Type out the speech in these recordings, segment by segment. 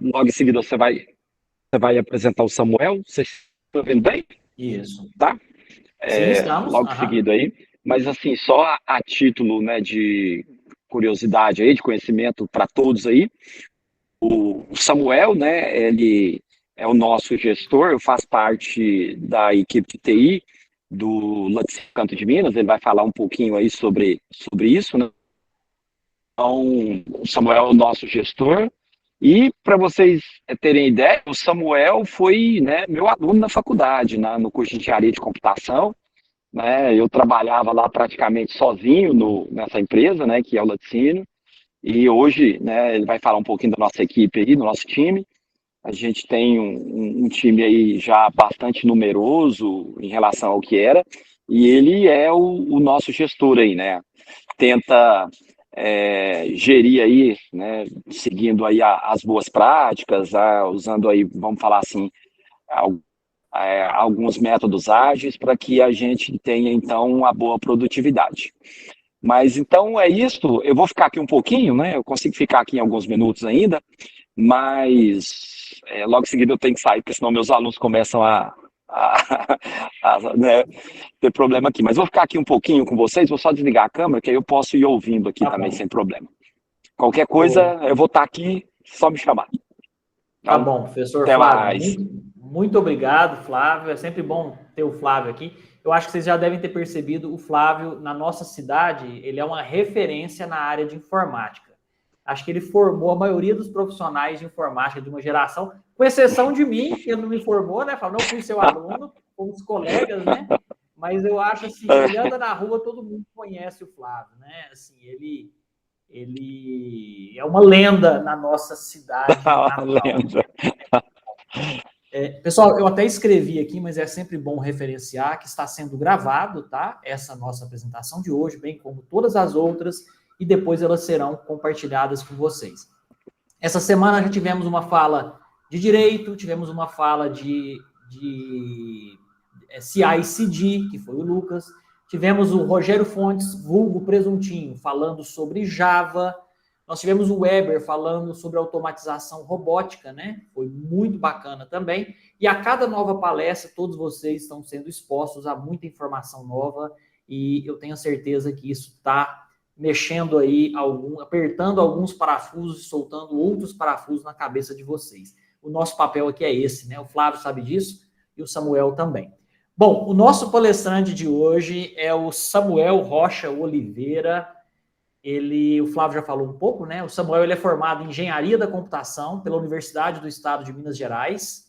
Logo em seguida você vai apresentar o Samuel. Vocês estão vendo bem? Isso. Tá? Sim, estamos. Logo em seguida aí. Mas assim, só a título, né, de curiosidade aí, de conhecimento para todos aí, o Samuel, né, ele é o nosso gestor, eu faço parte da equipe de TI do Laticínio Canto de Minas, ele vai falar um pouquinho aí sobre isso, né? Então, o Samuel é o nosso gestor. E para vocês terem ideia, o Samuel foi, né, meu aluno na faculdade, no curso de engenharia de computação, né? Eu trabalhava lá praticamente sozinho nessa empresa, né, que é o Laticínio. E hoje, né, ele vai falar um pouquinho da nossa equipe aí, do nosso time. A gente tem um time aí já bastante numeroso em relação ao que era, e ele é o nosso gestor aí, né? Tenta gerir aí, né, seguindo aí as boas práticas, usando aí, vamos falar assim, alguns métodos ágeis para que a gente tenha, então, uma boa produtividade. Mas, então, é isso. Eu vou ficar aqui um pouquinho, né? Eu consigo ficar aqui em alguns minutos ainda, mas logo em seguida eu tenho que sair, porque senão meus alunos começam né, ter problema aqui. Mas vou ficar aqui um pouquinho com vocês, vou só desligar a câmera, que aí eu posso ir ouvindo aqui Tá também, bom. sem problema. Qualquer coisa, Ô, eu vou estar aqui, só me chamar. Tá Então, bom, professor até Flávio. mais. Muito obrigado, Flávio. É sempre bom ter o Flávio aqui. Eu acho que vocês já devem ter percebido, o Flávio, na nossa cidade, ele é uma referência na área de informática. Acho que ele formou a maioria dos profissionais de informática de uma geração, com exceção de mim, que ele não me formou, né? Não fui seu aluno, fomos colegas, né? Mas eu acho assim, ele anda na rua, todo mundo conhece o Flávio, né? Assim, ele é uma lenda na nossa cidade natal. Lembra? Pessoal, eu até escrevi aqui, mas é sempre bom referenciar que está sendo gravado, tá? Essa nossa apresentação de hoje, bem como todas as outras, e depois elas serão compartilhadas com vocês. Essa semana já tivemos uma fala de direito, tivemos uma fala de CI/CD, que foi o Lucas, tivemos o Rogério Fontes, vulgo Presuntinho, falando sobre Java. Nós tivemos o Weber falando sobre automatização robótica, né? Foi muito bacana também. E a cada nova palestra, todos vocês estão sendo expostos a muita informação nova e eu tenho certeza que isso está mexendo aí, apertando alguns parafusos e soltando outros parafusos na cabeça de vocês. O nosso papel aqui é esse, né? O Flávio sabe disso e o Samuel também. Bom, o nosso palestrante de hoje é o Samuel Rocha Oliveira. O Flávio já falou um pouco, né? O Samuel ele é formado em Engenharia da Computação pela Universidade do Estado de Minas Gerais.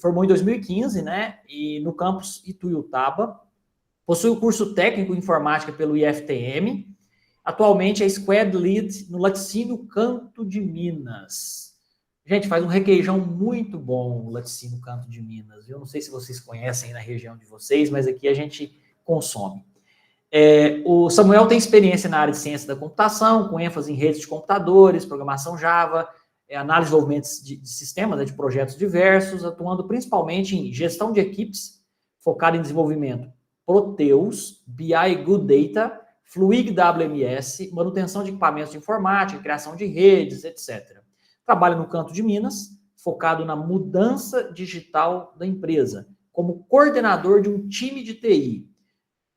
Formou em 2015, né? E no campus Ituiutaba. Possui o curso técnico em informática pelo IFTM. Atualmente é Squad Lead no Laticínio Canto de Minas. Gente, faz um requeijão muito bom o Laticínio Canto de Minas. Eu não sei se vocês conhecem na região de vocês, mas aqui a gente consome. O Samuel tem experiência na área de ciência da computação, com ênfase em redes de computadores, programação Java, análise de desenvolvimento de sistemas, né, de projetos diversos, atuando principalmente em gestão de equipes, focado em desenvolvimento Proteus, BI Good Data, Fluig WMS, manutenção de equipamentos de informática, criação de redes, etc. Trabalha no Canto de Minas, focado na mudança digital da empresa, como coordenador de um time de TI,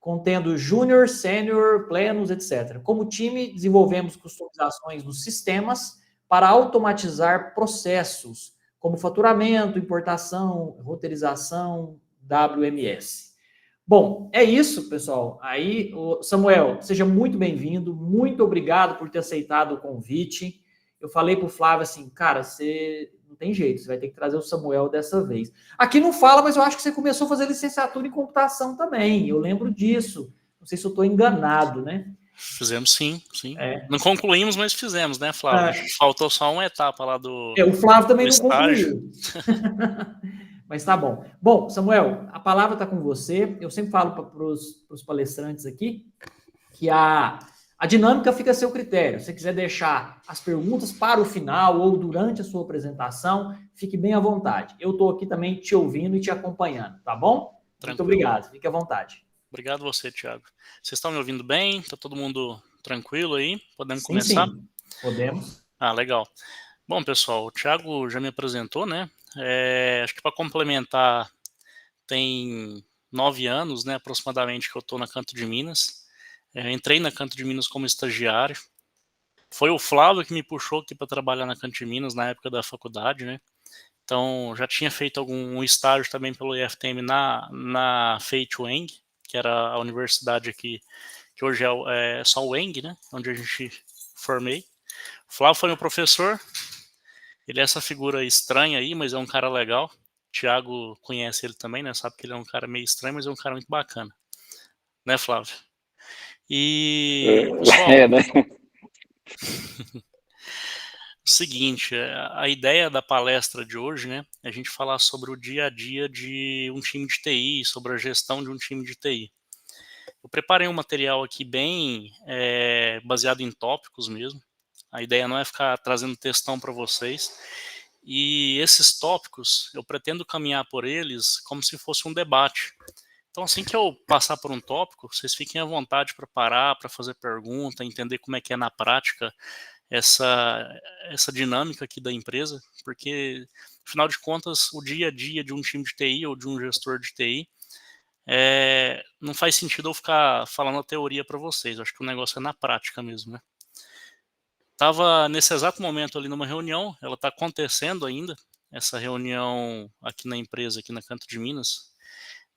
contendo júnior, sênior, plenos, etc. Como time, desenvolvemos customizações nos sistemas para automatizar processos, como faturamento, importação, roteirização, WMS. Bom, é isso, pessoal. Aí, Samuel, seja muito bem-vindo, muito obrigado por ter aceitado o convite. Eu falei para o Flávio assim, cara, você não tem jeito, você vai ter que trazer o Samuel dessa vez. Aqui não fala, mas eu acho que você começou a fazer licenciatura em computação também, eu lembro disso. Não sei se eu estou enganado, né? Fizemos sim. Não concluímos, mas fizemos, né, Flávio? Faltou só uma etapa lá do o Flávio também não estágio. concluiu. Mas tá bom. Bom, Samuel, a palavra está com você. Eu sempre falo para os palestrantes aqui que a dinâmica fica a seu critério. Se você quiser deixar as perguntas para o final ou durante a sua apresentação, fique bem à vontade. Eu estou aqui também te ouvindo e te acompanhando, tá bom? Tranquilo. Muito obrigado. Fique à vontade. Obrigado você, Thiago. Vocês estão me ouvindo bem? Está todo mundo tranquilo aí? Podemos começar? Sim, podemos. Legal. Bom, pessoal, o Thiago já me apresentou, né? Acho que para complementar, tem 9 anos, né, aproximadamente, que eu estou na Canto de Minas. Entrei na Canto de Minas como estagiário. Foi o Flávio que me puxou aqui para trabalhar na Canto de Minas na época da faculdade, né? Então, já tinha feito algum estágio também pelo IFTM na Feit Weng, que era a universidade aqui, que hoje é só o Weng, né? Onde a gente formei. O Flávio foi meu professor. Ele é essa figura estranha aí, mas é um cara legal. O Thiago conhece ele também, né? Sabe que ele é um cara meio estranho, mas é um cara muito bacana. Né, Flávio? E, pessoal, Né? o seguinte, a ideia da palestra de hoje, né, é a gente falar sobre o dia a dia de um time de TI, sobre a gestão de um time de TI. Eu preparei um material aqui bem baseado em tópicos mesmo. A ideia não é ficar trazendo textão para vocês. E esses tópicos, eu pretendo caminhar por eles como se fosse um debate. Então, assim que eu passar por um tópico, vocês fiquem à vontade para parar, para fazer pergunta, entender como é que é na prática essa dinâmica aqui da empresa, porque, afinal de contas, o dia a dia de um time de TI ou de um gestor de TI não faz sentido eu ficar falando a teoria para vocês. Eu acho que o negócio é na prática mesmo, né? Estava nesse exato momento ali numa reunião, ela está acontecendo ainda, essa reunião aqui na empresa, aqui na Canto de Minas.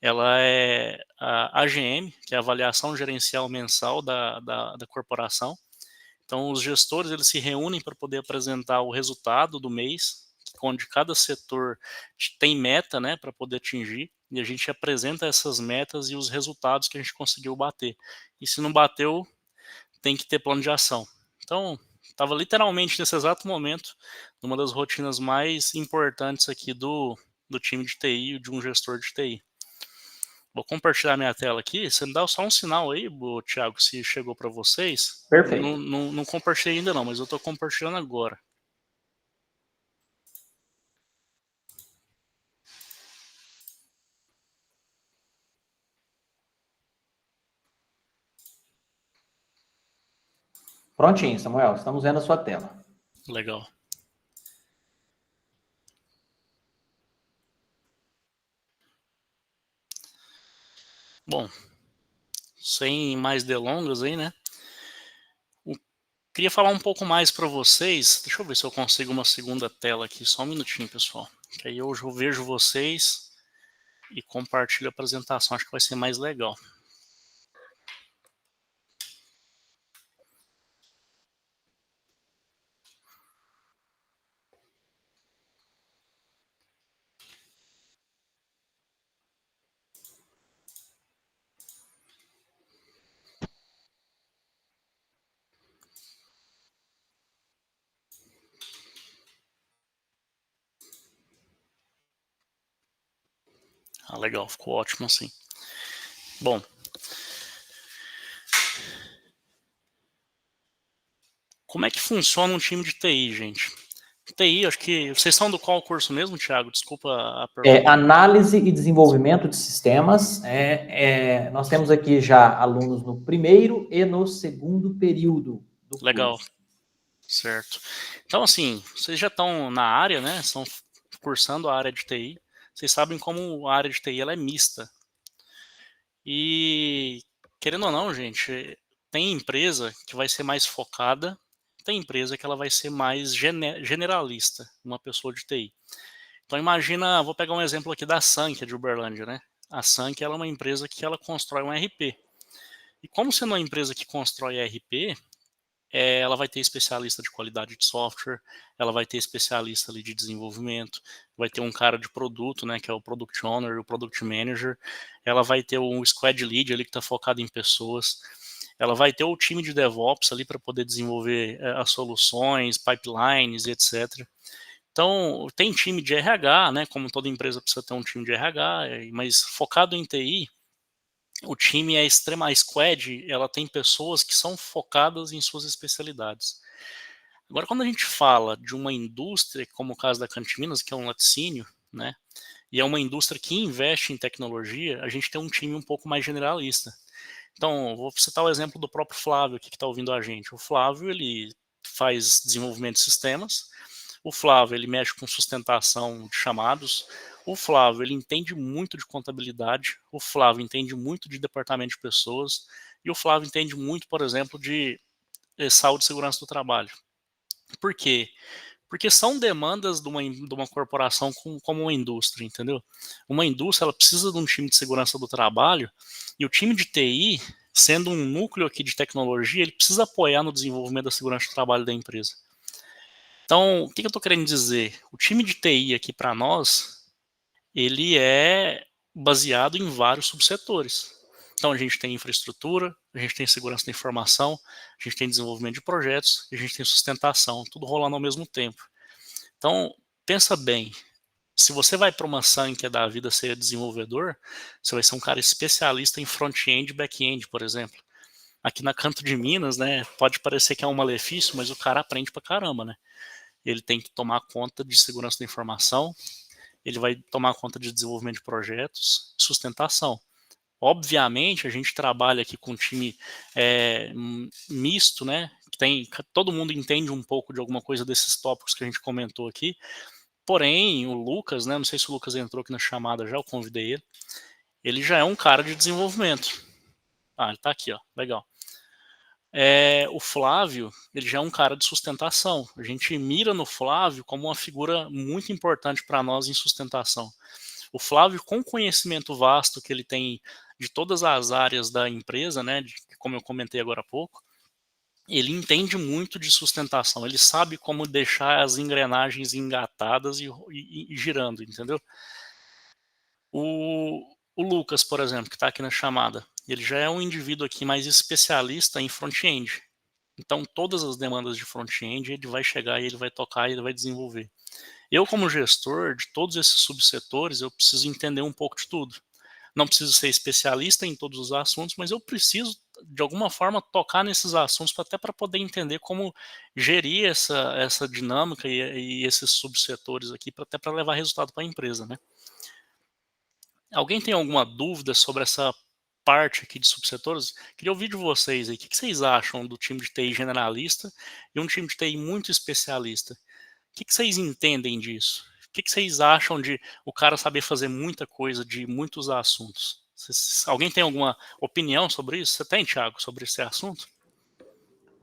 Ela é a AGM, que é a avaliação gerencial mensal da corporação. Então, os gestores eles se reúnem para poder apresentar o resultado do mês, onde cada setor tem meta, né, para poder atingir, e a gente apresenta essas metas e os resultados que a gente conseguiu bater. E se não bateu, tem que ter plano de ação. Então, estava literalmente nesse exato momento, numa das rotinas mais importantes aqui do time de TI, de um gestor de TI. Vou compartilhar minha tela aqui. Você me dá só um sinal aí, Thiago, se chegou para vocês. Perfeito. Eu não compartilhei ainda não, mas eu estou compartilhando agora. Prontinho, Samuel. Estamos vendo a sua tela. Legal. Bom, sem mais delongas aí, né? Queria falar um pouco mais para vocês. Deixa eu ver se eu consigo uma segunda tela aqui. Só um minutinho, pessoal. Que aí eu vejo vocês e compartilho a apresentação. Acho que vai ser mais legal. Ah, legal. Ficou ótimo assim. Bom, como é que funciona um time de TI, gente? TI, acho que... Vocês são do qual curso mesmo, Thiago? Desculpa a pergunta. Análise e desenvolvimento de sistemas. Nós temos aqui já alunos no primeiro e no segundo período do Legal. curso. Certo. Então, assim, vocês já estão na área, né? Estão cursando a área de TI. Vocês sabem como a área de TI ela é mista. E, querendo ou não, gente, tem empresa que vai ser mais focada, tem empresa que ela vai ser mais generalista, uma pessoa de TI. Então imagina, vou pegar um exemplo aqui da Sun, que é de Uberlândia, né? A Sun, ela é uma empresa que ela constrói um RP. E como sendo uma empresa que constrói RP, ela vai ter especialista de qualidade de software, ela vai ter especialista ali de desenvolvimento, vai ter um cara de produto, né, que é o Product Owner, o Product Manager, ela vai ter um Squad Lead ali que está focado em pessoas, ela vai ter o time de DevOps ali para poder desenvolver as soluções, pipelines e etc. Então, tem time de RH, né, como toda empresa precisa ter um time de RH, mas focado em TI, o time é extrema, a squad, ela tem pessoas que são focadas em suas especialidades. Agora, quando a gente fala de uma indústria, como o caso da Canto de Minas, que é um laticínio, né, e é uma indústria que investe em tecnologia, a gente tem um time um pouco mais generalista. Então, vou citar o exemplo do próprio Flávio aqui que está ouvindo a gente. O Flávio, ele faz desenvolvimento de sistemas, O Flávio, ele mexe com sustentação de chamados. O Flávio, ele entende muito de contabilidade. O Flávio entende muito de departamento de pessoas. E o Flávio entende muito, por exemplo, de saúde e segurança do trabalho. Por quê? Porque são demandas de uma corporação como uma indústria, entendeu? Uma indústria, ela precisa de um time de segurança do trabalho, e o time de TI, sendo um núcleo aqui de tecnologia, ele precisa apoiar no desenvolvimento da segurança do trabalho da empresa. Então, o que eu estou querendo dizer? O time de TI aqui para nós, ele é baseado em vários subsetores. Então, a gente tem infraestrutura, a gente tem segurança da informação, a gente tem desenvolvimento de projetos, e a gente tem sustentação, tudo rolando ao mesmo tempo. Então, pensa bem, se você vai para uma Sankia da vida ser desenvolvedor, você vai ser um cara especialista em front-end e back-end, por exemplo. Aqui na Canto de Minas, né, pode parecer que é um malefício, mas o cara aprende pra caramba, né? Ele tem que tomar conta de segurança da informação, ele vai tomar conta de desenvolvimento de projetos, sustentação. Obviamente, a gente trabalha aqui com um time misto, né? Todo mundo entende um pouco de alguma coisa desses tópicos que a gente comentou aqui. Porém, o Lucas, né? Não sei se o Lucas entrou aqui na chamada já, eu convidei ele. Ele já é um cara de desenvolvimento. Ah, ele tá aqui, ó. Legal. O Flávio, ele já é um cara de sustentação. A gente mira no Flávio como uma figura muito importante para nós em sustentação. O Flávio, com o conhecimento vasto que ele tem de todas as áreas da empresa, né, como eu comentei agora há pouco, ele entende muito de sustentação, ele sabe como deixar as engrenagens engatadas e girando, entendeu? O Lucas, por exemplo, que está aqui na chamada, ele já é um indivíduo aqui mais especialista em front-end. Então, todas as demandas de front-end, ele vai chegar e ele vai tocar e ele vai desenvolver. Eu, como gestor de todos esses subsetores, eu preciso entender um pouco de tudo. Não preciso ser especialista em todos os assuntos, mas eu preciso, de alguma forma, tocar nesses assuntos até para poder entender como gerir essa dinâmica e esses subsetores aqui, até para levar resultado para a empresa, né? Alguém tem alguma dúvida sobre essa parte aqui de subsetores? Queria ouvir de vocês aí. O que vocês acham do time de TI generalista e um time de TI muito especialista? O que vocês entendem disso? O que vocês acham de o cara saber fazer muita coisa de muitos assuntos? Alguém tem alguma opinião sobre isso? Você tem, Thiago, sobre esse assunto?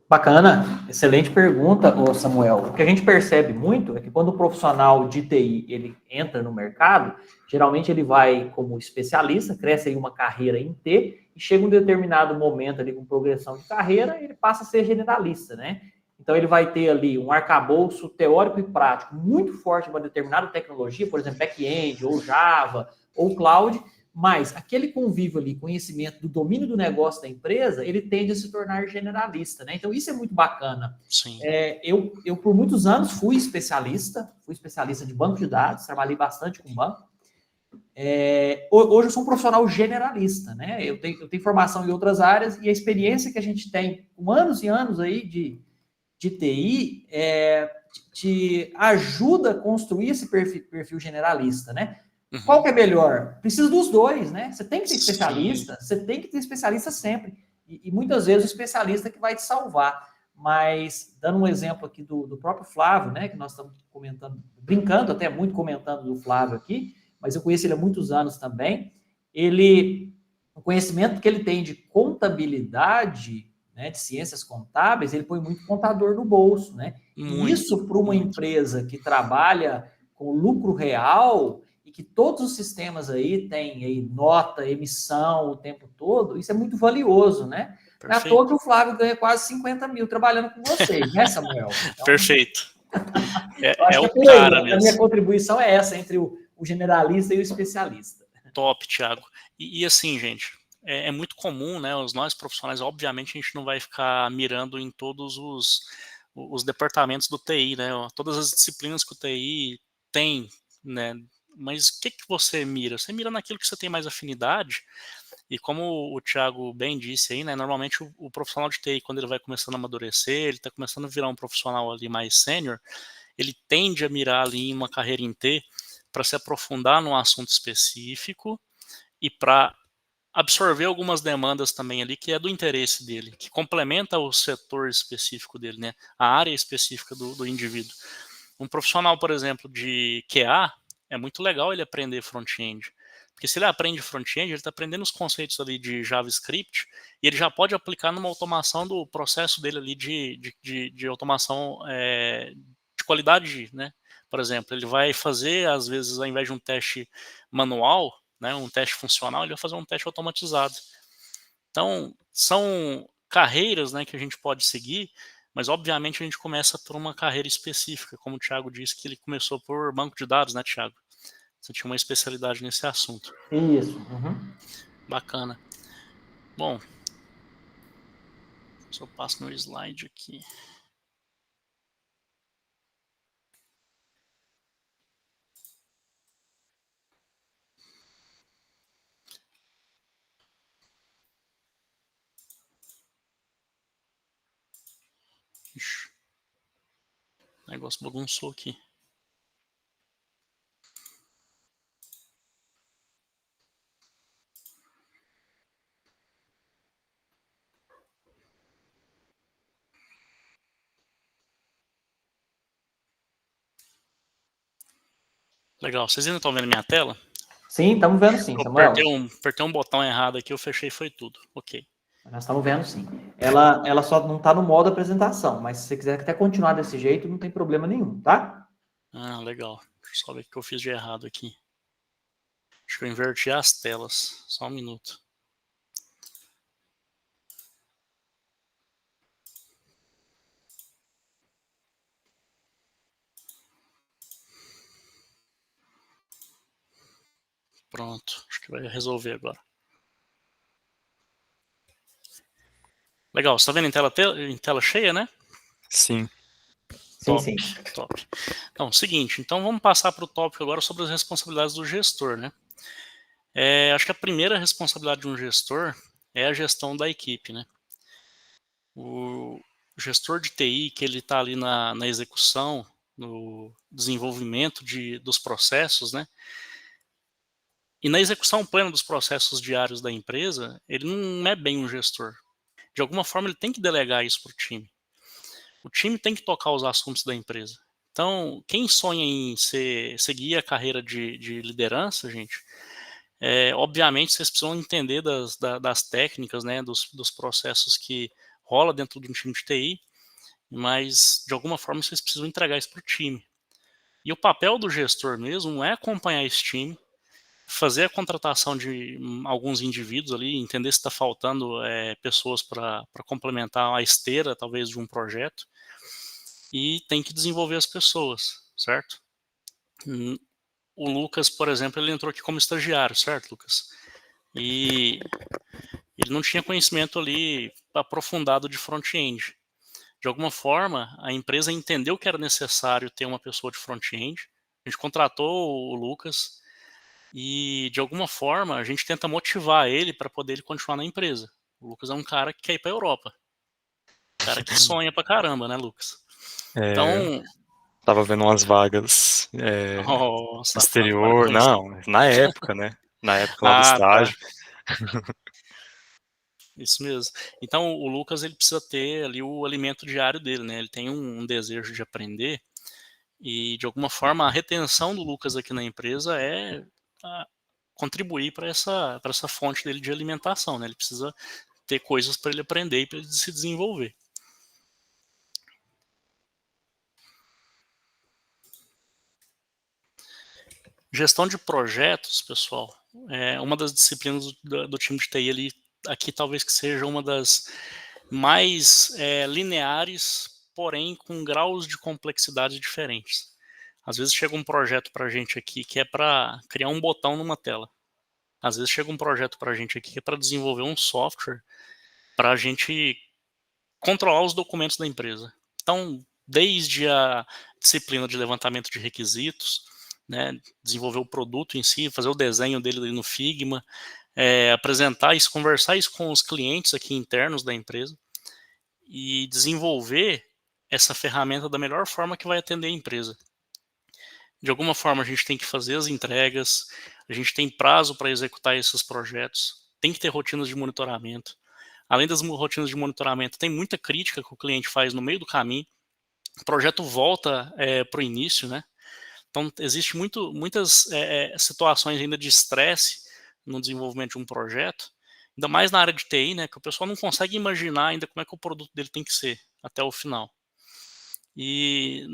Bacana, excelente pergunta, Samuel. O que a gente percebe muito é que quando o profissional de TI ele entra no mercado, geralmente ele vai como especialista, cresce aí uma carreira em T, e chega um determinado momento ali com progressão de carreira, ele passa a ser generalista, né? Então ele vai ter ali um arcabouço teórico e prático muito forte para uma determinada tecnologia, por exemplo, back-end, ou Java, ou Cloud, mas aquele convívio ali, conhecimento do domínio do negócio da empresa, ele tende a se tornar generalista, né? Então, isso é muito bacana. Sim. Eu, por muitos anos, fui especialista de banco de dados, trabalhei bastante com banco. Hoje eu sou um profissional generalista, né? Eu tenho formação em outras áreas e a experiência que a gente tem com anos e anos aí de TI te ajuda a construir esse perfil generalista, né? Uhum. Qual que é melhor? Precisa dos dois, né? Você tem que ser especialista, Sim. Você tem que ter especialista sempre. E muitas vezes o especialista que vai te salvar. Mas, dando um exemplo aqui do próprio Flávio, né? Que nós estamos comentando, brincando até muito comentando do Flávio aqui, mas eu conheço ele há muitos anos também. O conhecimento que ele tem de contabilidade, né, de ciências contábeis, ele põe muito contador no bolso, né? E isso para uma empresa que trabalha com lucro real e que todos os sistemas aí têm aí nota, emissão o tempo todo, isso é muito valioso, né? Não é à toa que o Flávio ganha quase 50 mil trabalhando com vocês, né, Samuel? Então, Perfeito. o cara mesmo. A minha contribuição é essa, entre o generalista e o especialista. Top, Thiago. E assim, gente, é muito comum, né? Nós profissionais, obviamente, a gente não vai ficar mirando em todos os departamentos do TI, né? Todas as disciplinas que o TI tem, né? Mas o que você mira? Você mira naquilo que você tem mais afinidade. E como o Thiago bem disse aí, né? Normalmente o profissional de TI, quando ele vai começando a amadurecer, ele está começando a virar um profissional ali mais sênior, ele tende a mirar ali em uma carreira em T para se aprofundar num assunto específico e para absorver algumas demandas também ali que é do interesse dele, que complementa o setor específico dele, né? A área específica do indivíduo. Um profissional, por exemplo, de QA, é muito legal ele aprender front-end. Porque se ele aprende front-end, ele está aprendendo os conceitos ali de JavaScript e ele já pode aplicar numa automação do processo dele ali de automação de qualidade, né? Por exemplo, ele vai fazer, às vezes, ao invés de um teste manual, né, um teste funcional, ele vai fazer um teste automatizado. Então, são carreiras, né, que a gente pode seguir, mas obviamente a gente começa por uma carreira específica, como o Thiago disse que ele começou por banco de dados, né, Thiago? Você tinha uma especialidade nesse assunto. Isso. Uhum. Bacana. Bom, se eu passo meu slide aqui. Ixi, o negócio bagunçou aqui. Legal, vocês ainda estão vendo minha tela? Sim, estamos vendo sim, Samuel. Apertei um botão errado aqui, eu fechei e foi tudo. Ok. Nós estamos vendo sim. Ela só não está no modo apresentação, mas se você quiser até continuar desse jeito, não tem problema nenhum, tá? Ah, legal. Deixa eu só ver o que eu fiz de errado aqui. Acho que eu inverti as telas. Só um minuto. Pronto, acho que vai resolver agora. Legal, você está vendo em tela cheia, né? Sim. Top, Sim. top. Então, seguinte, então vamos passar para o tópico agora sobre as responsabilidades do gestor, né? Acho que a primeira responsabilidade de um gestor é a gestão da equipe, né? O gestor de TI, que ele está ali na execução, no desenvolvimento dos processos, né? E na execução plena dos processos diários da empresa, ele não é bem um gestor. De alguma forma, ele tem que delegar isso para o time. O time tem que tocar os assuntos da empresa. Então, quem sonha em seguir a carreira de liderança, gente, obviamente vocês precisam entender das técnicas, né, dos processos que rola dentro de um time de TI, mas de alguma forma vocês precisam entregar isso para o time. E o papel do gestor mesmo não é acompanhar esse time, fazer a contratação de alguns indivíduos ali, entender se está faltando pessoas para complementar a esteira, talvez, de um projeto, e tem que desenvolver as pessoas, certo? O Lucas, por exemplo, ele entrou aqui como estagiário, certo, Lucas? E ele não tinha conhecimento ali aprofundado de front-end. De alguma forma, a empresa entendeu que era necessário ter uma pessoa de front-end, a gente contratou o Lucas e, de alguma forma, a gente tenta motivar ele para poder ele continuar na empresa. O Lucas é um cara que quer ir para a Europa. Um cara que sonha pra caramba, né, Lucas? Então... Tava vendo umas vagas no exterior. Não, na época, né? Na época lá do estágio. Tá. Isso mesmo. Então, o Lucas, ele precisa ter ali o alimento diário dele, né? Ele tem um desejo de aprender e, de alguma forma, a retenção do Lucas aqui na empresa é contribuir para essa fonte dele de alimentação, né? Ele precisa ter coisas para ele aprender e para ele se desenvolver. Gestão de projetos, pessoal, é uma das disciplinas do time de TI ali, aqui talvez que seja uma das mais lineares, porém com graus de complexidade diferentes. Às vezes chega um projeto para a gente aqui que é para criar um botão numa tela. Às vezes chega um projeto para a gente aqui que é para desenvolver um software para a gente controlar os documentos da empresa. Então, desde a disciplina de levantamento de requisitos, né, desenvolver o produto em si, fazer o desenho dele no Figma, apresentar isso, conversar isso com os clientes aqui internos da empresa e desenvolver essa ferramenta da melhor forma que vai atender a empresa. De alguma forma a gente tem que fazer as entregas, a gente tem prazo para executar esses projetos, tem que ter rotinas de monitoramento. Além das rotinas de monitoramento, tem muita crítica que o cliente faz no meio do caminho. o projeto volta para o início, né? Então, existe muitas situações ainda de estresse no desenvolvimento de um projeto, ainda mais na área de TI, né? Que o pessoal não consegue imaginar ainda como é que o produto dele tem que ser até o final. E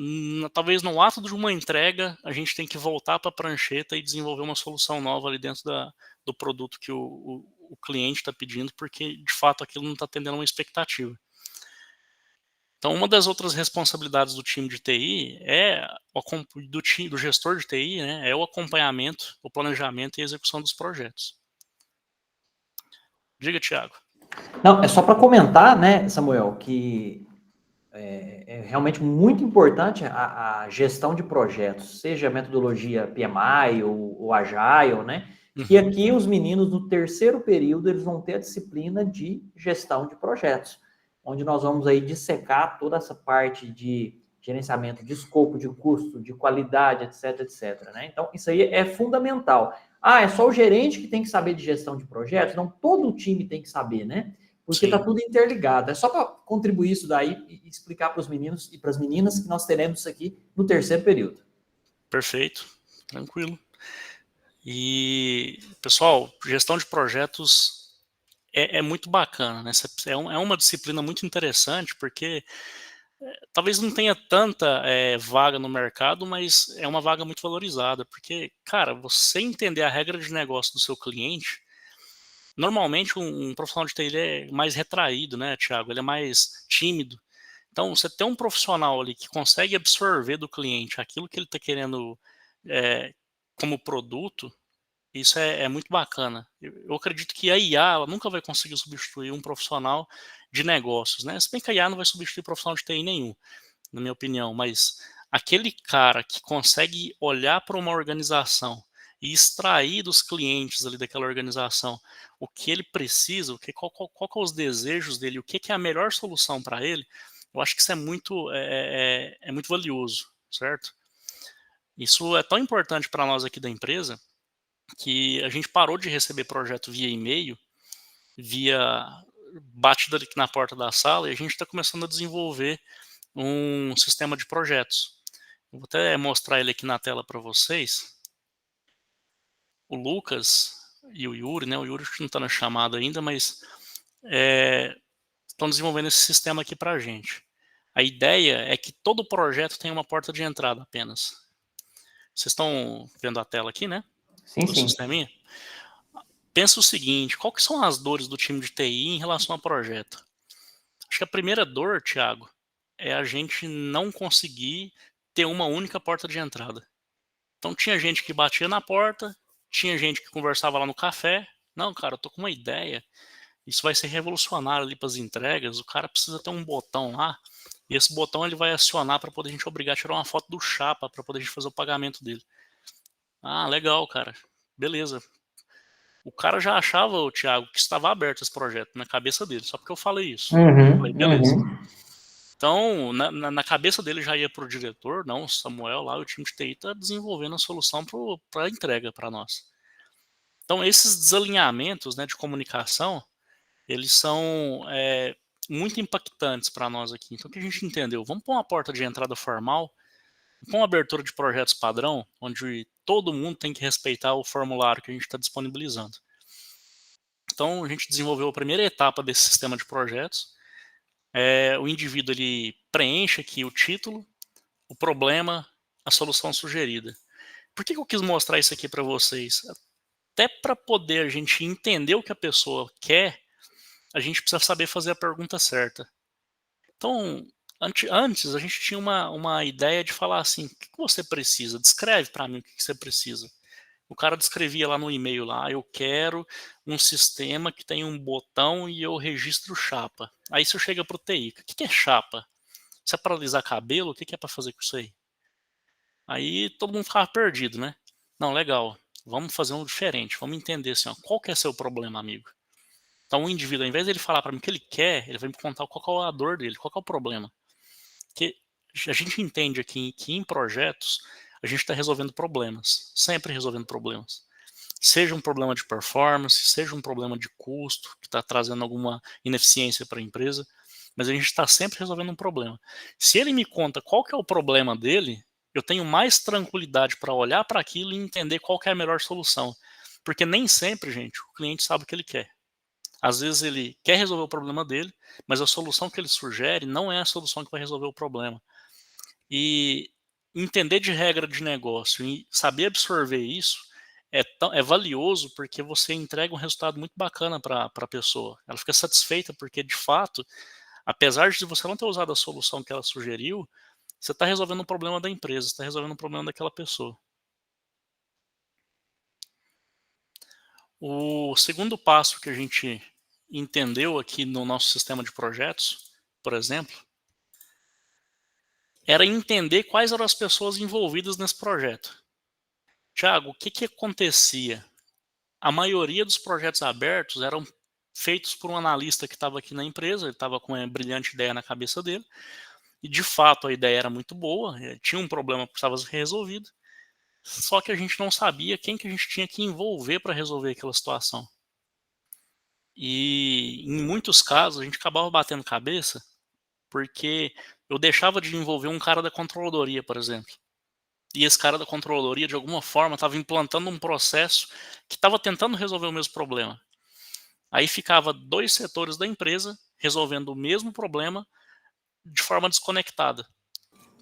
talvez no ato de uma entrega, a gente tem que voltar para a prancheta e desenvolver uma solução nova ali dentro do produto que o cliente está pedindo, porque de fato aquilo não está atendendo uma expectativa. Então, uma das outras responsabilidades do time de TI do gestor de TI, né, é o acompanhamento, o planejamento e a execução dos projetos. Diga, Thiago. Não, é só para comentar, né, Samuel, que é realmente muito importante a gestão de projetos, seja a metodologia PMI ou Agile, né? Que aqui os meninos no terceiro período eles vão ter a disciplina de gestão de projetos, onde nós vamos aí dissecar toda essa parte de gerenciamento de escopo, de custo, de qualidade, etc, etc, né? Então, isso aí é fundamental. Ah, é só o gerente que tem que saber de gestão de projetos? Não, todo o time tem que saber, né? Porque está tudo interligado. É só para contribuir isso daí e explicar para os meninos e para as meninas que nós teremos isso aqui no terceiro período. Perfeito, tranquilo. E, pessoal, gestão de projetos é muito bacana, né? É uma disciplina muito interessante, porque talvez não tenha tanta vaga no mercado, mas é uma vaga muito valorizada, porque, cara, você entender a regra de negócio do seu cliente. Normalmente, um profissional de TI ele é mais retraído, né, Thiago? Ele é mais tímido. Então, você ter um profissional ali que consegue absorver do cliente aquilo que ele está querendo como produto, isso é muito bacana. Eu acredito que a IA ela nunca vai conseguir substituir um profissional de negócios, né? Se bem que a IA não vai substituir profissional de TI nenhum, na minha opinião, mas aquele cara que consegue olhar para uma organização e extrair dos clientes ali daquela organização o que ele precisa, qual que é os desejos dele, o que é a melhor solução para ele, eu acho que isso é muito valioso, certo? Isso é tão importante para nós aqui da empresa que a gente parou de receber projeto via e-mail, via batida aqui na porta da sala, e a gente está começando a desenvolver um sistema de projetos. Eu vou até mostrar ele aqui na tela para vocês. O Lucas e o Yuri, né? O Yuri não está na chamada ainda, mas estão desenvolvendo esse sistema aqui para a gente. A ideia é que todo projeto tenha uma porta de entrada apenas. Vocês estão vendo a tela aqui, né? Sim, do sim. sisteminha? Pensa o seguinte, qual que são as dores do time de TI em relação ao projeto? Acho que a primeira dor, Thiago, é a gente não conseguir ter uma única porta de entrada. Então tinha gente que batia na porta, tinha gente que conversava lá no café. Não, cara, eu tô com uma ideia. Isso vai ser revolucionário ali para as entregas. O cara precisa ter um botão lá. E esse botão ele vai acionar para poder a gente obrigar a tirar uma foto do chapa para poder a gente fazer o pagamento dele. Ah, legal, cara. Beleza. O cara já achava, o Thiago, que estava aberto esse projeto na cabeça dele, só porque eu falei isso. Eu falei, beleza. Então, na cabeça dele já ia para o diretor, não, o Samuel lá, o time de TI está desenvolvendo a solução para a entrega para nós. Então, esses desalinhamentos, né, de comunicação, eles são muito impactantes para nós aqui. Então, o que a gente entendeu? Vamos pôr uma porta de entrada formal, com uma abertura de projetos padrão, onde todo mundo tem que respeitar o formulário que a gente está disponibilizando. Então, a gente desenvolveu a primeira etapa desse sistema de projetos. O indivíduo ele preenche aqui o título, o problema, a solução sugerida. Por que eu quis mostrar isso aqui para vocês? Até para poder a gente entender o que a pessoa quer, a gente precisa saber fazer a pergunta certa. Então, antes a gente tinha uma ideia de falar assim, o que você precisa? Descreve para mim o que você precisa. O cara descrevia lá no e-mail lá, eu quero um sistema que tem um botão e eu registro chapa. Aí você chega pro TI, o que é chapa? Isso é para alisar cabelo? O que é para fazer com isso aí? Aí todo mundo ficava perdido, né? Não, legal, vamos fazer um diferente, vamos entender assim, ó, qual que é seu problema, amigo? Então o indivíduo, ao invés dele falar para mim o que ele quer, ele vai me contar qual é a dor dele, qual é o problema. Porque a gente entende aqui que em projetos a gente está resolvendo problemas, sempre resolvendo problemas. Seja um problema de performance, seja um problema de custo, que está trazendo alguma ineficiência para a empresa. mas a gente está sempre resolvendo um problema. Se ele me conta qual que é o problema dele, eu tenho mais tranquilidade para olhar para aquilo e entender qual que é a melhor solução. Porque nem sempre, gente, o cliente sabe o que ele quer. Às vezes ele quer resolver o problema dele, mas a solução que ele sugere não é a solução que vai resolver o problema. E entender de regra de negócio e saber absorver isso é valioso, porque você entrega um resultado muito bacana para a pessoa. Ela fica satisfeita porque, de fato, apesar de você não ter usado a solução que ela sugeriu, você está resolvendo um problema da empresa, está resolvendo um problema daquela pessoa. O segundo passo que a gente entendeu aqui no nosso sistema de projetos, por exemplo, era entender quais eram as pessoas envolvidas nesse projeto. Tiago, o que acontecia? A maioria dos projetos abertos eram feitos por um analista que estava aqui na empresa, ele estava com uma brilhante ideia na cabeça dele, e de fato a ideia era muito boa, tinha um problema que precisava ser resolvido, só que a gente não sabia quem que a gente tinha que envolver para resolver aquela situação. E em muitos casos a gente acabava batendo cabeça porque eu deixava de envolver um cara da controladoria, por exemplo. E esse cara da controladoria, de alguma forma, estava implantando um processo que estava tentando resolver o mesmo problema. Aí ficava 2 setores da empresa resolvendo o mesmo problema de forma desconectada.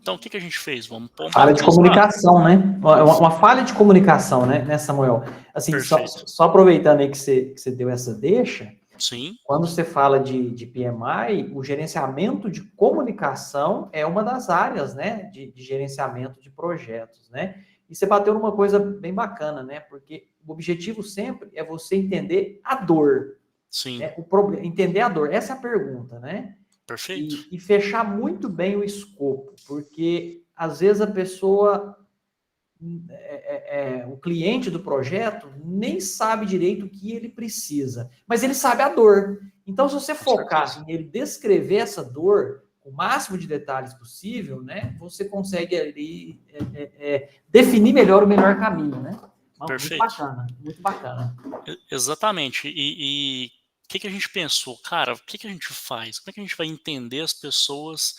Então, o que a gente fez? Vamos pôr um falha de comunicação, né? Uma falha de comunicação, né, Samuel? Assim, só aproveitando aí que você deu essa deixa, sim. Quando você fala de PMI, o gerenciamento de comunicação é uma das áreas, né, de gerenciamento de projetos, né? E você bateu numa coisa bem bacana, né? Porque o objetivo sempre é você entender a dor. Sim. Né? O problema, entender a dor. Essa é a pergunta, né? Perfeito. E fechar muito bem o escopo, porque às vezes a pessoa, o cliente do projeto nem sabe direito o que ele precisa, mas ele sabe a dor. Então, se você focar em ele descrever essa dor com o máximo de detalhes possível, né, você consegue ali definir melhor o melhor caminho, né? Perfeito. Muito bacana, muito bacana. Exatamente. E o que a gente pensou? Cara, o que a gente faz? Como é que a gente vai entender as pessoas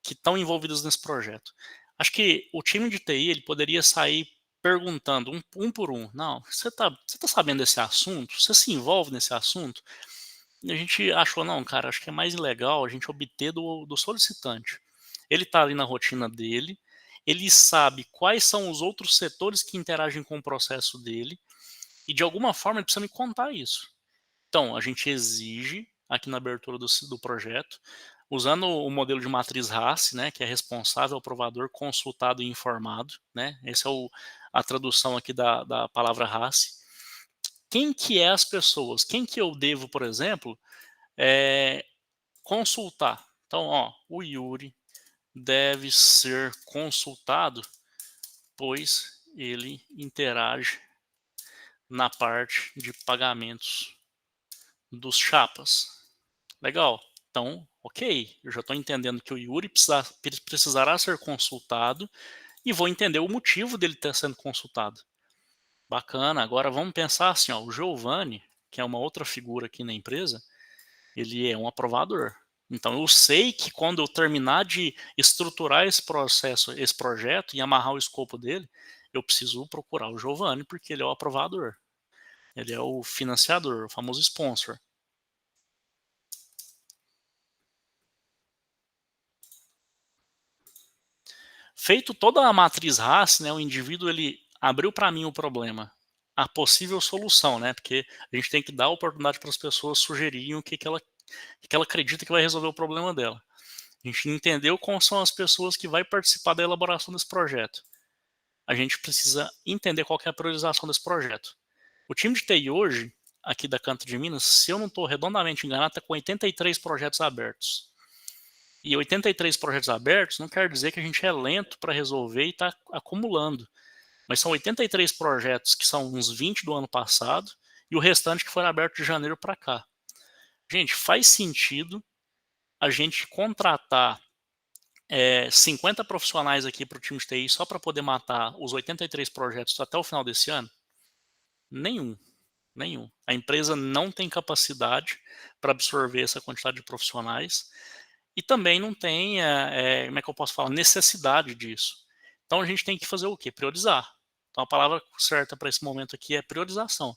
que estão envolvidas nesse projeto? Acho que o time de TI ele poderia sair perguntando um por um. Não, você tá sabendo desse assunto? Você se envolve nesse assunto? E a gente achou, não, cara, acho que é mais legal a gente obter do solicitante. Ele está ali na rotina dele, ele sabe quais são os outros setores que interagem com o processo dele, e de alguma forma ele precisa me contar isso. Então, a gente exige, aqui na abertura do projeto, usando o modelo de matriz RACI, né, que é responsável, aprovador, consultado e informado, né, essa é a tradução aqui da palavra RACI. Quem que é as pessoas? Quem que eu devo, por exemplo, consultar? Então, ó, o Yuri deve ser consultado, pois ele interage na parte de pagamentos dos chapas. Legal. Então, ok, eu já estou entendendo que o Yuri precisará ser consultado e vou entender o motivo dele estar sendo consultado. Bacana. Agora vamos pensar assim, ó, o Giovanni, que é uma outra figura aqui na empresa, ele é um aprovador. Então eu sei que quando eu terminar de estruturar esse processo, esse projeto e amarrar o escopo dele, eu preciso procurar o Giovanni porque ele é o aprovador. Ele é o financiador, o famoso sponsor. Feito toda a matriz RACI, né, o indivíduo ele abriu para mim o problema, a possível solução, né, porque a gente tem que dar a oportunidade para as pessoas sugerirem o que ela acredita que vai resolver o problema dela. A gente entendeu quais são as pessoas que vai participar da elaboração desse projeto. A gente precisa entender qual que é a priorização desse projeto. O time de TI hoje, aqui da Canto de Minas, se eu não estou redondamente enganado, está com 83 projetos abertos. E 83 projetos abertos não quer dizer que a gente é lento para resolver e está acumulando. Mas são 83 projetos que são uns 20 do ano passado e o restante que foram abertos de janeiro para cá. Gente, faz sentido a gente contratar 50 profissionais aqui para o time de TI só para poder matar os 83 projetos até o final desse ano? Nenhum. A empresa não tem capacidade para absorver essa quantidade de profissionais. e também não tem, como é que eu posso falar, necessidade disso. Então a gente tem que fazer o quê? Priorizar. Então a palavra certa para esse momento aqui é priorização.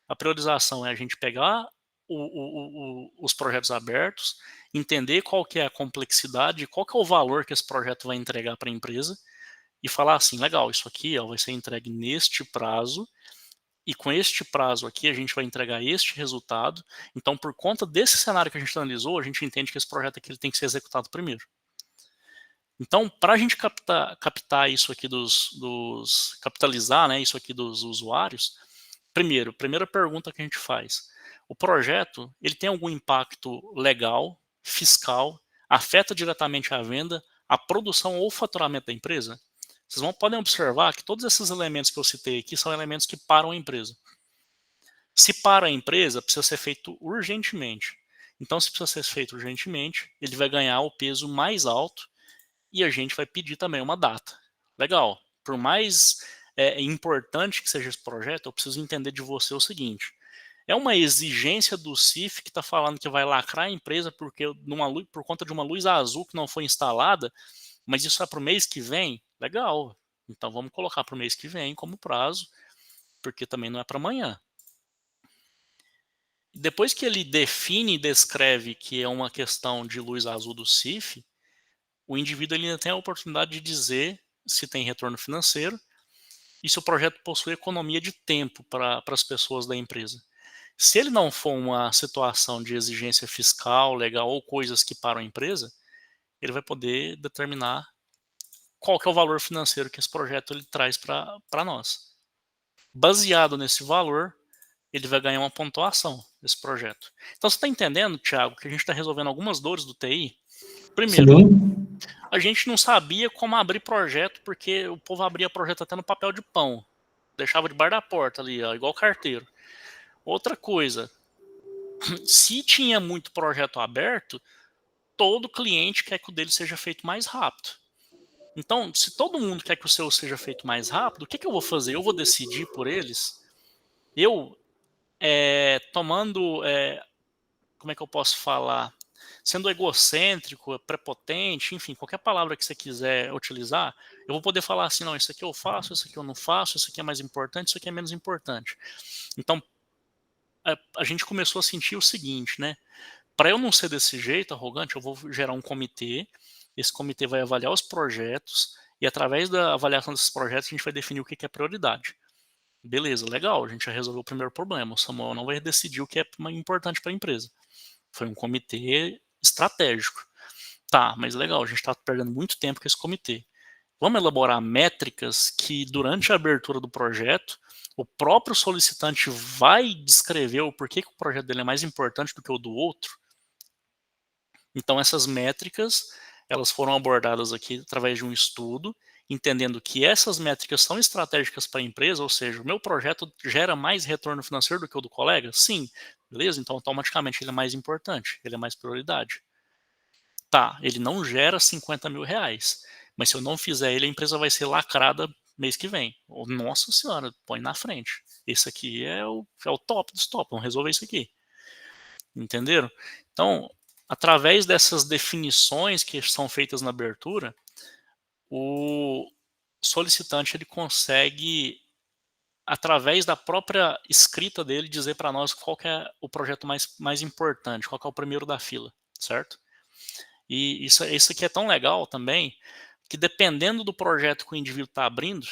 A priorização é a gente pegar os projetos abertos, entender qual que é a complexidade, qual que é o valor que esse projeto vai entregar para a empresa e falar assim, legal, isso aqui vai ser entregue neste prazo e com este prazo aqui a gente vai entregar este resultado. Então, por conta desse cenário que a gente analisou, a gente entende que esse projeto aqui ele tem que ser executado primeiro. Então, para a gente captar isso aqui capitalizar, né, isso aqui dos usuários, primeira pergunta que a gente faz, o projeto, ele tem algum impacto legal, fiscal, afeta diretamente a venda, a produção ou o faturamento da empresa? Vocês podem observar que todos esses elementos que eu citei aqui são elementos que param a empresa. Se para a empresa, precisa ser feito urgentemente. Então, se precisa ser feito urgentemente, ele vai ganhar o peso mais alto e a gente vai pedir também uma data. Legal. Por mais importante que seja esse projeto, eu preciso entender de você o seguinte. É uma exigência do CIF que está falando que vai lacrar a empresa porque por conta de uma luz azul que não foi instalada, mas isso é para o mês que vem? Legal. Então vamos colocar para o mês que vem como prazo, porque também não é para amanhã. Depois que ele define e descreve que é uma questão de luz azul do CIF, o indivíduo ele ainda tem a oportunidade de dizer se tem retorno financeiro e se o projeto possui economia de tempo para as pessoas da empresa. Se ele não for uma situação de exigência fiscal, legal ou coisas que param a empresa, ele vai poder determinar qual que é o valor financeiro que esse projeto ele traz para nós. Baseado nesse valor, ele vai ganhar uma pontuação desse projeto. Então você está entendendo, Thiago, que a gente está resolvendo algumas dores do TI? Primeiro, Sim. A gente não sabia como abrir projeto, porque o povo abria projeto até no papel de pão. Deixava debaixo da porta ali, ó, igual carteiro. Outra coisa, se tinha muito projeto aberto, todo cliente quer que o dele seja feito mais rápido. Então, se todo mundo quer que o seu seja feito mais rápido, o que eu vou fazer? Eu vou decidir por eles? Eu, tomando, como é que eu posso falar? Sendo egocêntrico, prepotente, enfim, qualquer palavra que você quiser utilizar, eu vou poder falar assim, não, isso aqui eu faço, isso aqui eu não faço, isso aqui é mais importante, isso aqui é menos importante. Então, a gente começou a sentir o seguinte, né? Para eu não ser desse jeito, arrogante, eu vou gerar um comitê, esse comitê vai avaliar os projetos, e através da avaliação desses projetos, a gente vai definir o que é prioridade. Beleza, legal, a gente já resolveu o primeiro problema, o Samuel não vai decidir o que é importante para a empresa. Foi um comitê estratégico. Tá, mas legal, a gente está perdendo muito tempo com esse comitê. Vamos elaborar métricas que, durante a abertura do projeto, o próprio solicitante vai descrever o porquê que o projeto dele é mais importante do que o do outro. Então, essas métricas, elas foram abordadas aqui através de um estudo, entendendo que essas métricas são estratégicas para a empresa, ou seja, o meu projeto gera mais retorno financeiro do que o do colega? Sim. Beleza? Então, automaticamente, ele é mais importante, ele é mais prioridade. Tá, ele não gera 50 mil reais, mas se eu não fizer ele, a empresa vai ser lacrada mês que vem. Nossa senhora, põe na frente. Esse aqui é o top dos top, vamos resolver isso aqui. Entenderam? Então, através dessas definições que são feitas na abertura, o solicitante ele consegue, através da própria escrita dele, dizer para nós qual que é o projeto mais importante, qual que é o primeiro da fila, certo? E isso aqui é tão legal também, que dependendo do projeto que o indivíduo está abrindo,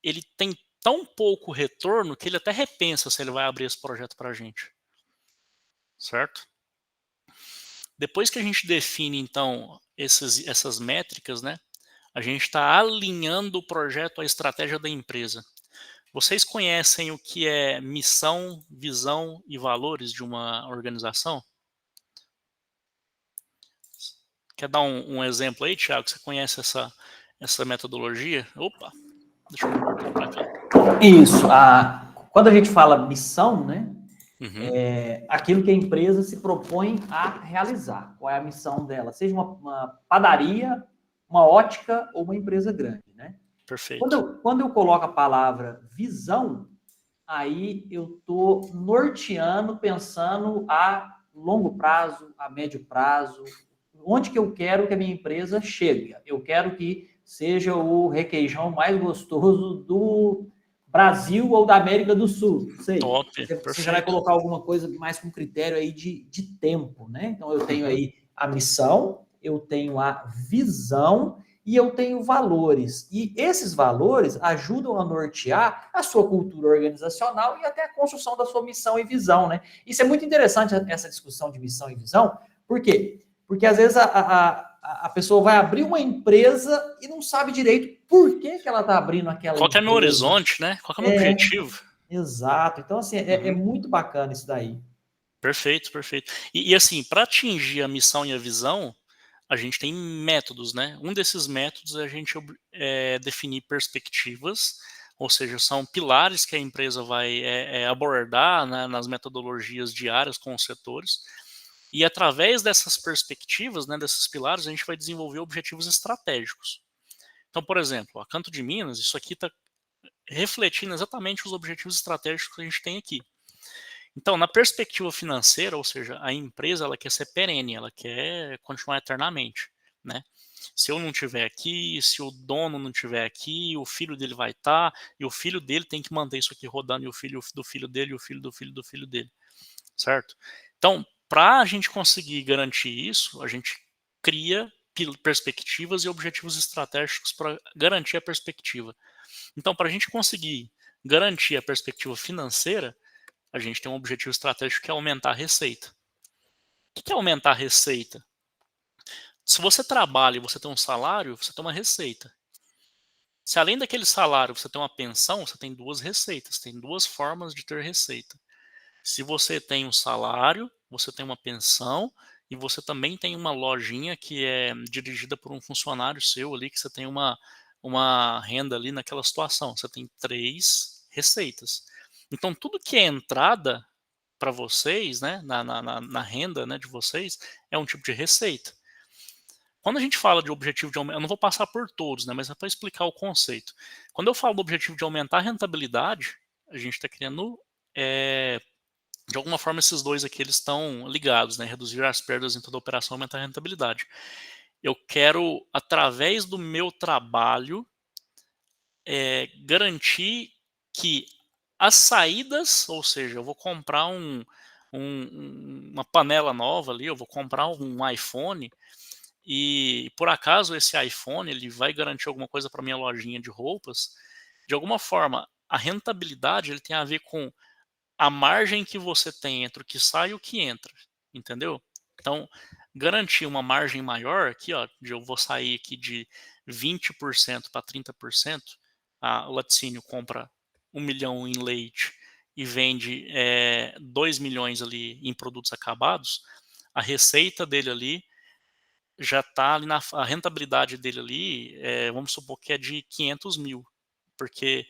ele tem tão pouco retorno que ele até repensa se ele vai abrir esse projeto para a gente. Certo? Depois que a gente define, então, essas métricas, né, a gente está alinhando o projeto à estratégia da empresa. Vocês conhecem o que é missão, visão e valores de uma organização? Quer dar um exemplo aí, Thiago? Você conhece essa metodologia? Opa, deixa eu voltar para cá. Isso. Quando a gente fala missão, né? Uhum. É aquilo que a empresa se propõe a realizar. Qual é a missão dela? Seja uma padaria, uma ótica ou uma empresa grande, né? Perfeito. Quando eu coloco a palavra visão, aí eu estou norteando, pensando a longo prazo, a médio prazo, onde que eu quero que a minha empresa chegue. Eu quero que seja o requeijão mais gostoso do Brasil ou da América do Sul, não sei. Top, Você já vai colocar alguma coisa mais com critério aí de tempo, né? Então, eu tenho aí a missão, eu tenho a visão e eu tenho valores. E esses valores ajudam a nortear a sua cultura organizacional e até a construção da sua missão e visão, né? Isso é muito interessante, essa discussão de missão e visão. Por quê? Porque, às vezes, a pessoa vai abrir uma empresa e não sabe direito por que ela está abrindo aquela Qual que é empresa. Meu horizonte, né? Qual que é o meu objetivo? Exato. Então, assim, é muito bacana isso daí. Perfeito, perfeito. E assim, para atingir a missão e a visão, a gente tem métodos, né? Um desses métodos é a gente definir perspectivas, ou seja, são pilares que a empresa vai abordar, né, nas metodologias diárias com os setores. E através dessas perspectivas, né, desses pilares, a gente vai desenvolver objetivos estratégicos. Então, por exemplo, a Canto de Minas, isso aqui está refletindo exatamente os objetivos estratégicos que a gente tem aqui. Então, na perspectiva financeira, ou seja, a empresa ela quer ser perene, ela quer continuar eternamente, né? Se eu não estiver aqui, se o dono não estiver aqui, o filho dele vai estar, e o filho dele tem que manter isso aqui rodando, e o filho do filho dele, e o filho do filho do filho dele, certo? Então, para a gente conseguir garantir isso, a gente cria perspectivas e objetivos estratégicos para garantir a perspectiva. Então, para a gente conseguir garantir a perspectiva financeira, a gente tem um objetivo estratégico que é aumentar a receita. O que é aumentar a receita? Se você trabalha e você tem um salário, você tem uma receita. Se além daquele salário você tem uma pensão, você tem duas receitas, tem duas formas de ter receita. Se você tem um salário, você tem uma pensão e você também tem uma lojinha que é dirigida por um funcionário seu ali, que você tem uma renda ali naquela situação. Você tem 3 receitas. Então, tudo que é entrada para vocês, né, na renda, né, de vocês, é um tipo de receita. Quando a gente fala de objetivo de aumento, eu não vou passar por todos, né, mas é para explicar o conceito. Quando eu falo do objetivo de aumentar a rentabilidade, a gente está querendo, de alguma forma, esses dois aqui eles estão ligados, né, reduzir as perdas em toda a operação, aumentar a rentabilidade. Eu quero, através do meu trabalho, garantir que as saídas, ou seja, eu vou comprar uma panela nova ali, eu vou comprar um iPhone, e por acaso esse iPhone ele vai garantir alguma coisa para minha lojinha de roupas, de alguma forma a rentabilidade ele tem a ver com a margem que você tem entre o que sai e o que entra, entendeu? Então, garantir uma margem maior aqui, ó, eu vou sair aqui de 20% para 30%, o laticínio compra 1 milhão em leite e vende 2 milhões ali em produtos acabados, a receita dele ali já está ali a rentabilidade dele ali, vamos supor que é de 500 mil, porque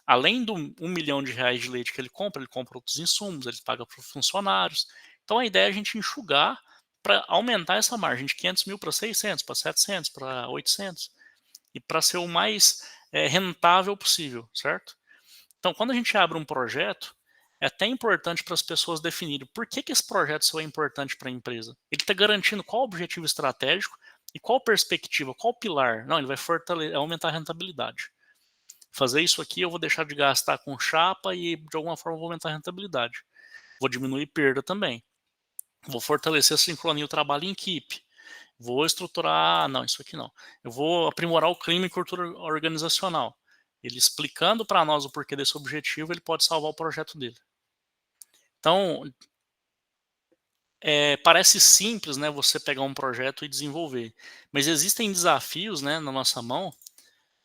além do 1 milhão de reais de leite que ele compra outros insumos, ele paga para os funcionários. Então a ideia é a gente enxugar para aumentar essa margem de 500 mil para 600, para 700, para 800 e para ser o mais rentável possível, certo? Então quando a gente abre um projeto, é até importante para as pessoas definirem por que esse projeto seu é importante para a empresa. Ele está garantindo qual o objetivo estratégico e qual perspectiva, qual pilar. Não, ele vai aumentar a rentabilidade. Fazer isso aqui, eu vou deixar de gastar com chapa e de alguma forma vou aumentar a rentabilidade. Vou diminuir perda também. Vou fortalecer a sincronia e o trabalho em equipe. Vou estruturar, não, isso aqui não. Eu vou aprimorar o clima e cultura organizacional. Ele explicando para nós o porquê desse objetivo, ele pode salvar o projeto dele. Então, parece simples, né, você pegar um projeto e desenvolver, mas existem desafios, né, na nossa mão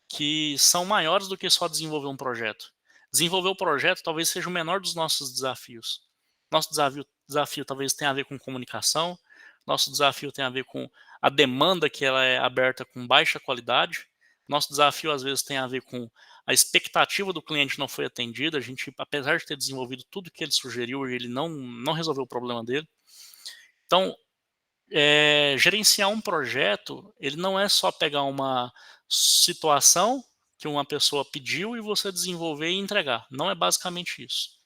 que são maiores do que só desenvolver um projeto. Desenvolver o projeto talvez seja o menor dos nossos desafios. Nosso desafio talvez tenha a ver com comunicação, nosso desafio tem a ver com a demanda que ela é aberta com baixa qualidade, nosso desafio às vezes tem a ver com a expectativa do cliente não foi atendida, a gente, apesar de ter desenvolvido tudo que ele sugeriu, ele não resolveu o problema dele. Então, gerenciar um projeto, ele não é só pegar uma situação que uma pessoa pediu e você desenvolver e entregar. Não é basicamente isso,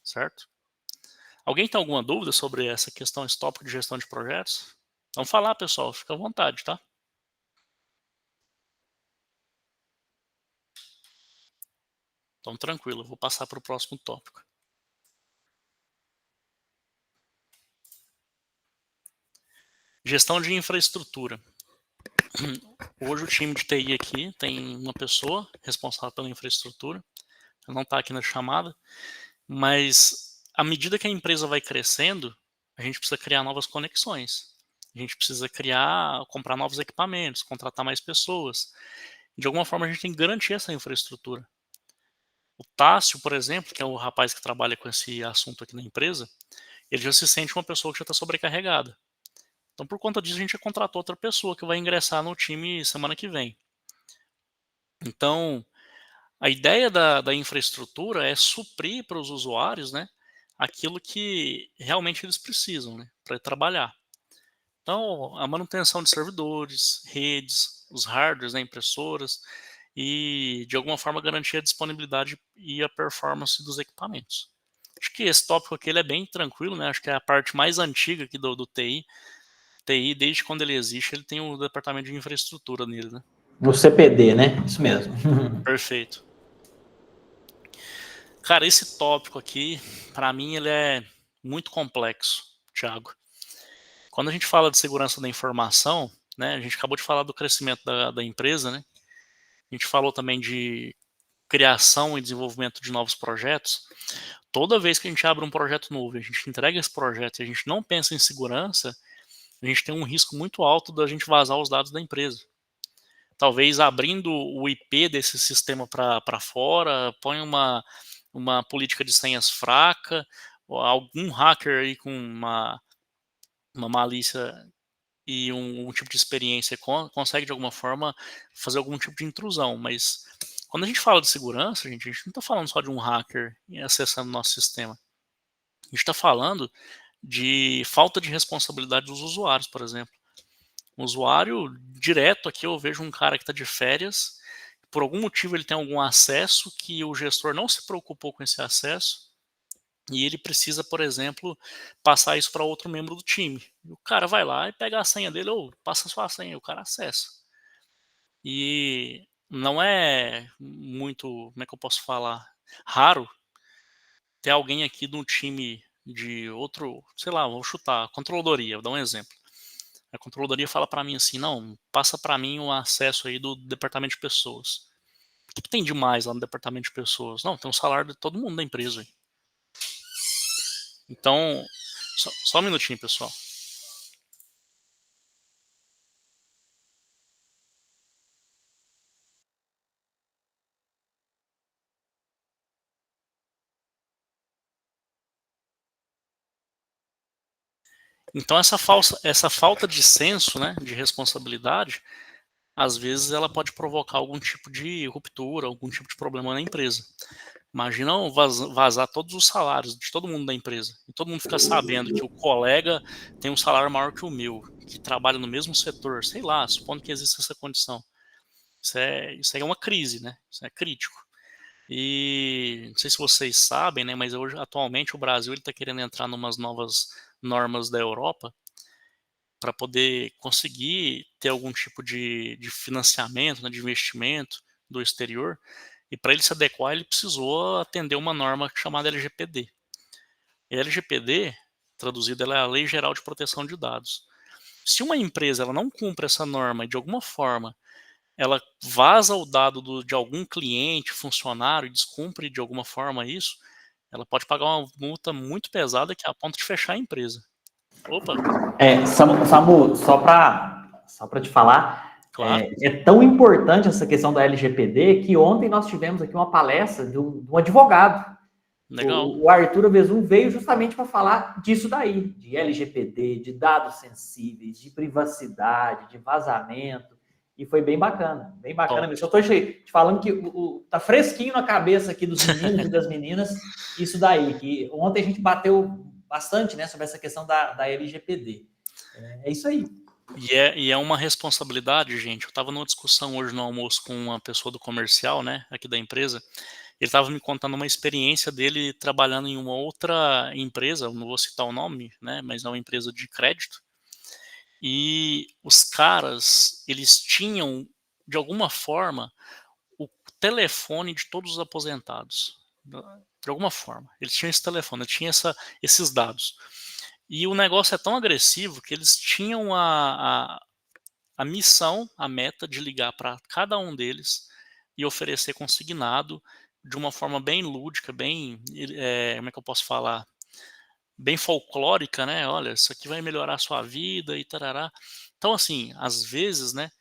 certo? Alguém tem alguma dúvida sobre essa questão, esse tópico de gestão de projetos? Vamos falar, pessoal, fica à vontade, tá? Então, tranquilo, vou passar para o próximo tópico. Gestão de infraestrutura. Hoje o time de TI aqui tem uma pessoa responsável pela infraestrutura. Não está aqui na chamada, mas à medida que a empresa vai crescendo, a gente precisa criar novas conexões. A gente precisa comprar novos equipamentos, contratar mais pessoas. De alguma forma a gente tem que garantir essa infraestrutura. O Tássio, por exemplo, que é o rapaz que trabalha com esse assunto aqui na empresa, ele já se sente uma pessoa que já está sobrecarregada. Então, por conta disso, a gente já contratou outra pessoa que vai ingressar no time semana que vem. Então, a ideia da infraestrutura é suprir para os usuários, né, aquilo que realmente eles precisam, né, para trabalhar. Então, a manutenção de servidores, redes, os hardwares, né, impressoras, e de alguma forma garantir a disponibilidade e a performance dos equipamentos. Acho que esse tópico aqui ele é bem tranquilo, né? Acho que é a parte mais antiga aqui do TI. TI, desde quando ele existe, ele tem o departamento de infraestrutura nele, né? No CPD, né? Isso mesmo. Perfeito. Cara, esse tópico aqui, para mim, ele é muito complexo, Thiago. Quando a gente fala de segurança da informação, né? A gente acabou de falar do crescimento da empresa, né? A gente falou também de criação e desenvolvimento de novos projetos. Toda vez que a gente abre um projeto novo, a gente entrega esse projeto e a gente não pensa em segurança, a gente tem um risco muito alto da gente vazar os dados da empresa. Talvez abrindo o IP desse sistema para fora, põe uma política de senhas fraca, ou algum hacker aí com uma malícia e um tipo de experiência consegue de alguma forma fazer algum tipo de intrusão, mas quando a gente fala de segurança, a gente não está falando só de um hacker acessando o nosso sistema. A gente está falando de falta de responsabilidade dos usuários, por exemplo. Um usuário direto aqui, eu vejo um cara que está de férias, por algum motivo ele tem algum acesso que o gestor não se preocupou com esse acesso, e ele precisa, por exemplo, passar isso para outro membro do time. O cara vai lá e pega a senha dele, ou passa sua senha, o cara acessa. E não é muito, como é que eu posso falar, raro ter alguém aqui de um time de outro, sei lá, vou chutar, controladoria, vou dar um exemplo. A controladoria fala para mim assim, não, passa para mim o acesso aí do departamento de pessoas. O que tem de mais lá no departamento de pessoas? Não, tem um salário de todo mundo da empresa aí. Então, só um minutinho, pessoal. Então, essa falta de senso, né, de responsabilidade, às vezes ela pode provocar algum tipo de ruptura, algum tipo de problema na empresa. Imagina vazar todos os salários de todo mundo da empresa. E todo mundo fica sabendo que o colega tem um salário maior que o meu, que trabalha no mesmo setor, sei lá, supondo que existe essa condição. Isso é uma crise, né? Isso é crítico. E não sei se vocês sabem, né, mas hoje, atualmente o Brasil está querendo entrar em umas novas normas da Europa para poder conseguir ter algum tipo de financiamento, né, de investimento do exterior. E para ele se adequar, ele precisou atender uma norma chamada LGPD. E a LGPD, traduzida, ela é a Lei Geral de Proteção de Dados. Se uma empresa ela não cumpre essa norma e de alguma forma ela vaza o dado de algum cliente, funcionário, e descumpre de alguma forma isso, ela pode pagar uma multa muito pesada que é a ponto de fechar a empresa. Opa! Samu, só para te falar, Claro. é tão importante essa questão da LGPD que ontem nós tivemos aqui uma palestra de um advogado. Legal. O Arthur Avezum veio justamente para falar disso daí, de LGPD, de dados sensíveis, de privacidade, de vazamento, e foi bem bacana mesmo. Eu estou te falando que tá fresquinho na cabeça aqui dos meninos e das meninas isso daí, que ontem a gente bateu bastante, né, sobre essa questão da LGPD. É isso aí. E é uma responsabilidade, gente. Eu estava numa discussão hoje no almoço com uma pessoa do comercial, né, aqui da empresa. Ele estava me contando uma experiência dele trabalhando em uma outra empresa, não vou citar o nome, né, mas é uma empresa de crédito. E os caras, eles tinham, de alguma forma, o telefone de todos os aposentados. De alguma forma. Eles tinham esse telefone, eles tinham esses dados. E o negócio é tão agressivo que eles tinham a missão, a meta de ligar para cada um deles e oferecer consignado de uma forma bem lúdica, bem, como é que eu posso falar? Bem folclórica, né? Olha, isso aqui vai melhorar a sua vida e tarará. Então, assim, às vezes, né?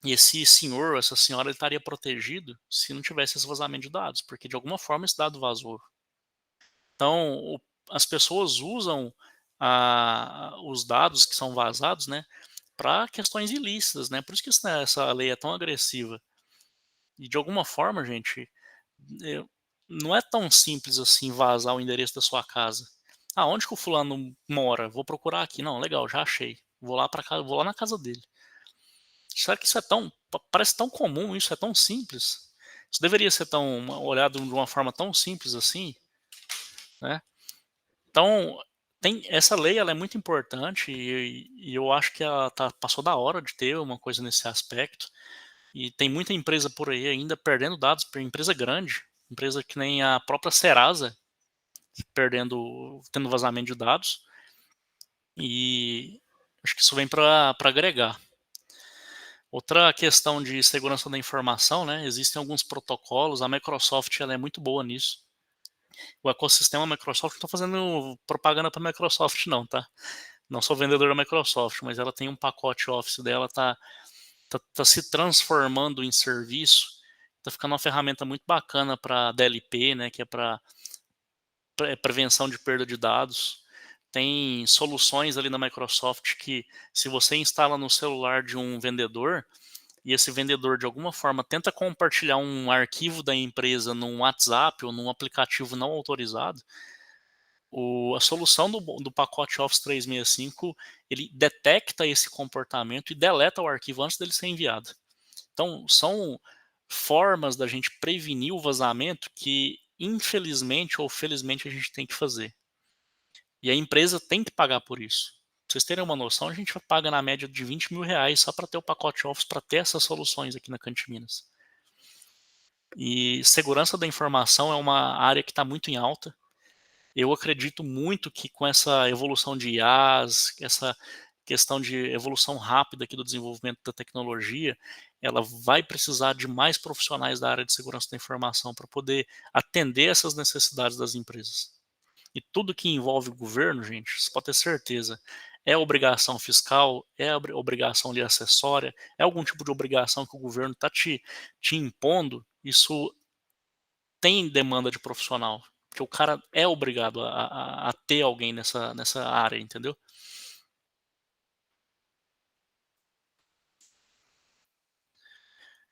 Esse senhor, essa senhora, ele estaria protegido se não tivesse esse vazamento de dados, porque de alguma forma esse dado vazou. Então, as pessoas usam os dados que são vazados, né, para questões ilícitas, né? Por isso que essa lei é tão agressiva. E de alguma forma, gente, não é tão simples assim vazar o endereço da sua casa. Ah, onde que o fulano mora? Vou procurar aqui. Não, legal, já achei. Vou lá para casa, vou lá na casa dele. Será que isso é parece tão comum, isso é tão simples? Isso deveria ser tão olhado de uma forma tão simples assim, né? Então, essa lei ela é muito importante e eu acho que ela passou da hora de ter uma coisa nesse aspecto. E tem muita empresa por aí ainda perdendo dados, empresa grande, empresa que nem a própria Serasa, tendo vazamento de dados. E acho que isso vem para agregar. Outra questão de segurança da informação, né? Existem alguns protocolos, a Microsoft ela é muito boa nisso. O ecossistema Microsoft, não estou fazendo propaganda para a Microsoft não, tá? Não sou vendedor da Microsoft, mas ela tem um pacote Office dela, tá se transformando em serviço, tá ficando uma ferramenta muito bacana para DLP, né? Que é para prevenção de perda de dados. Tem soluções ali na Microsoft que, se você instala no celular de um vendedor, e esse vendedor de alguma forma tenta compartilhar um arquivo da empresa num WhatsApp ou num aplicativo não autorizado, a solução do pacote Office 365 ele detecta esse comportamento e deleta o arquivo antes dele ser enviado. Então, são formas da gente prevenir o vazamento que, infelizmente ou felizmente, a gente tem que fazer. E a empresa tem que pagar por isso. Pra vocês terem uma noção, a gente paga na média de R$ 20.000 só para ter o pacote Office, para ter essas soluções aqui na Canti-Minas. E segurança da informação é uma área que está muito em alta. Eu acredito muito que com essa evolução de IaaS, essa questão de evolução rápida aqui do desenvolvimento da tecnologia, ela vai precisar de mais profissionais da área de segurança da informação para poder atender essas necessidades das empresas. E tudo que envolve o governo, gente, você pode ter certeza, é obrigação fiscal, é obrigação ali acessória, é algum tipo de obrigação que o governo está te impondo, isso tem demanda de profissional, porque o cara é obrigado a ter alguém nessa área, entendeu?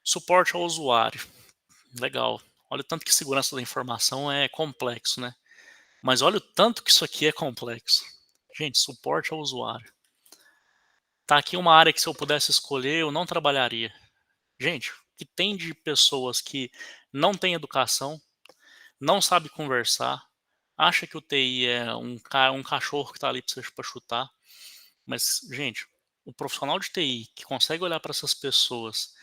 Suporte ao usuário. Legal. Olha o tanto que segurança da informação é complexo, né? Mas olha o tanto que isso aqui é complexo. Gente, suporte ao usuário. Tá aqui uma área que se eu pudesse escolher, eu não trabalharia. Gente, o que tem de pessoas que não têm educação, não sabe conversar, acha que o TI é um cachorro que está ali para chutar. Mas, gente, o profissional de TI que consegue olhar para essas pessoas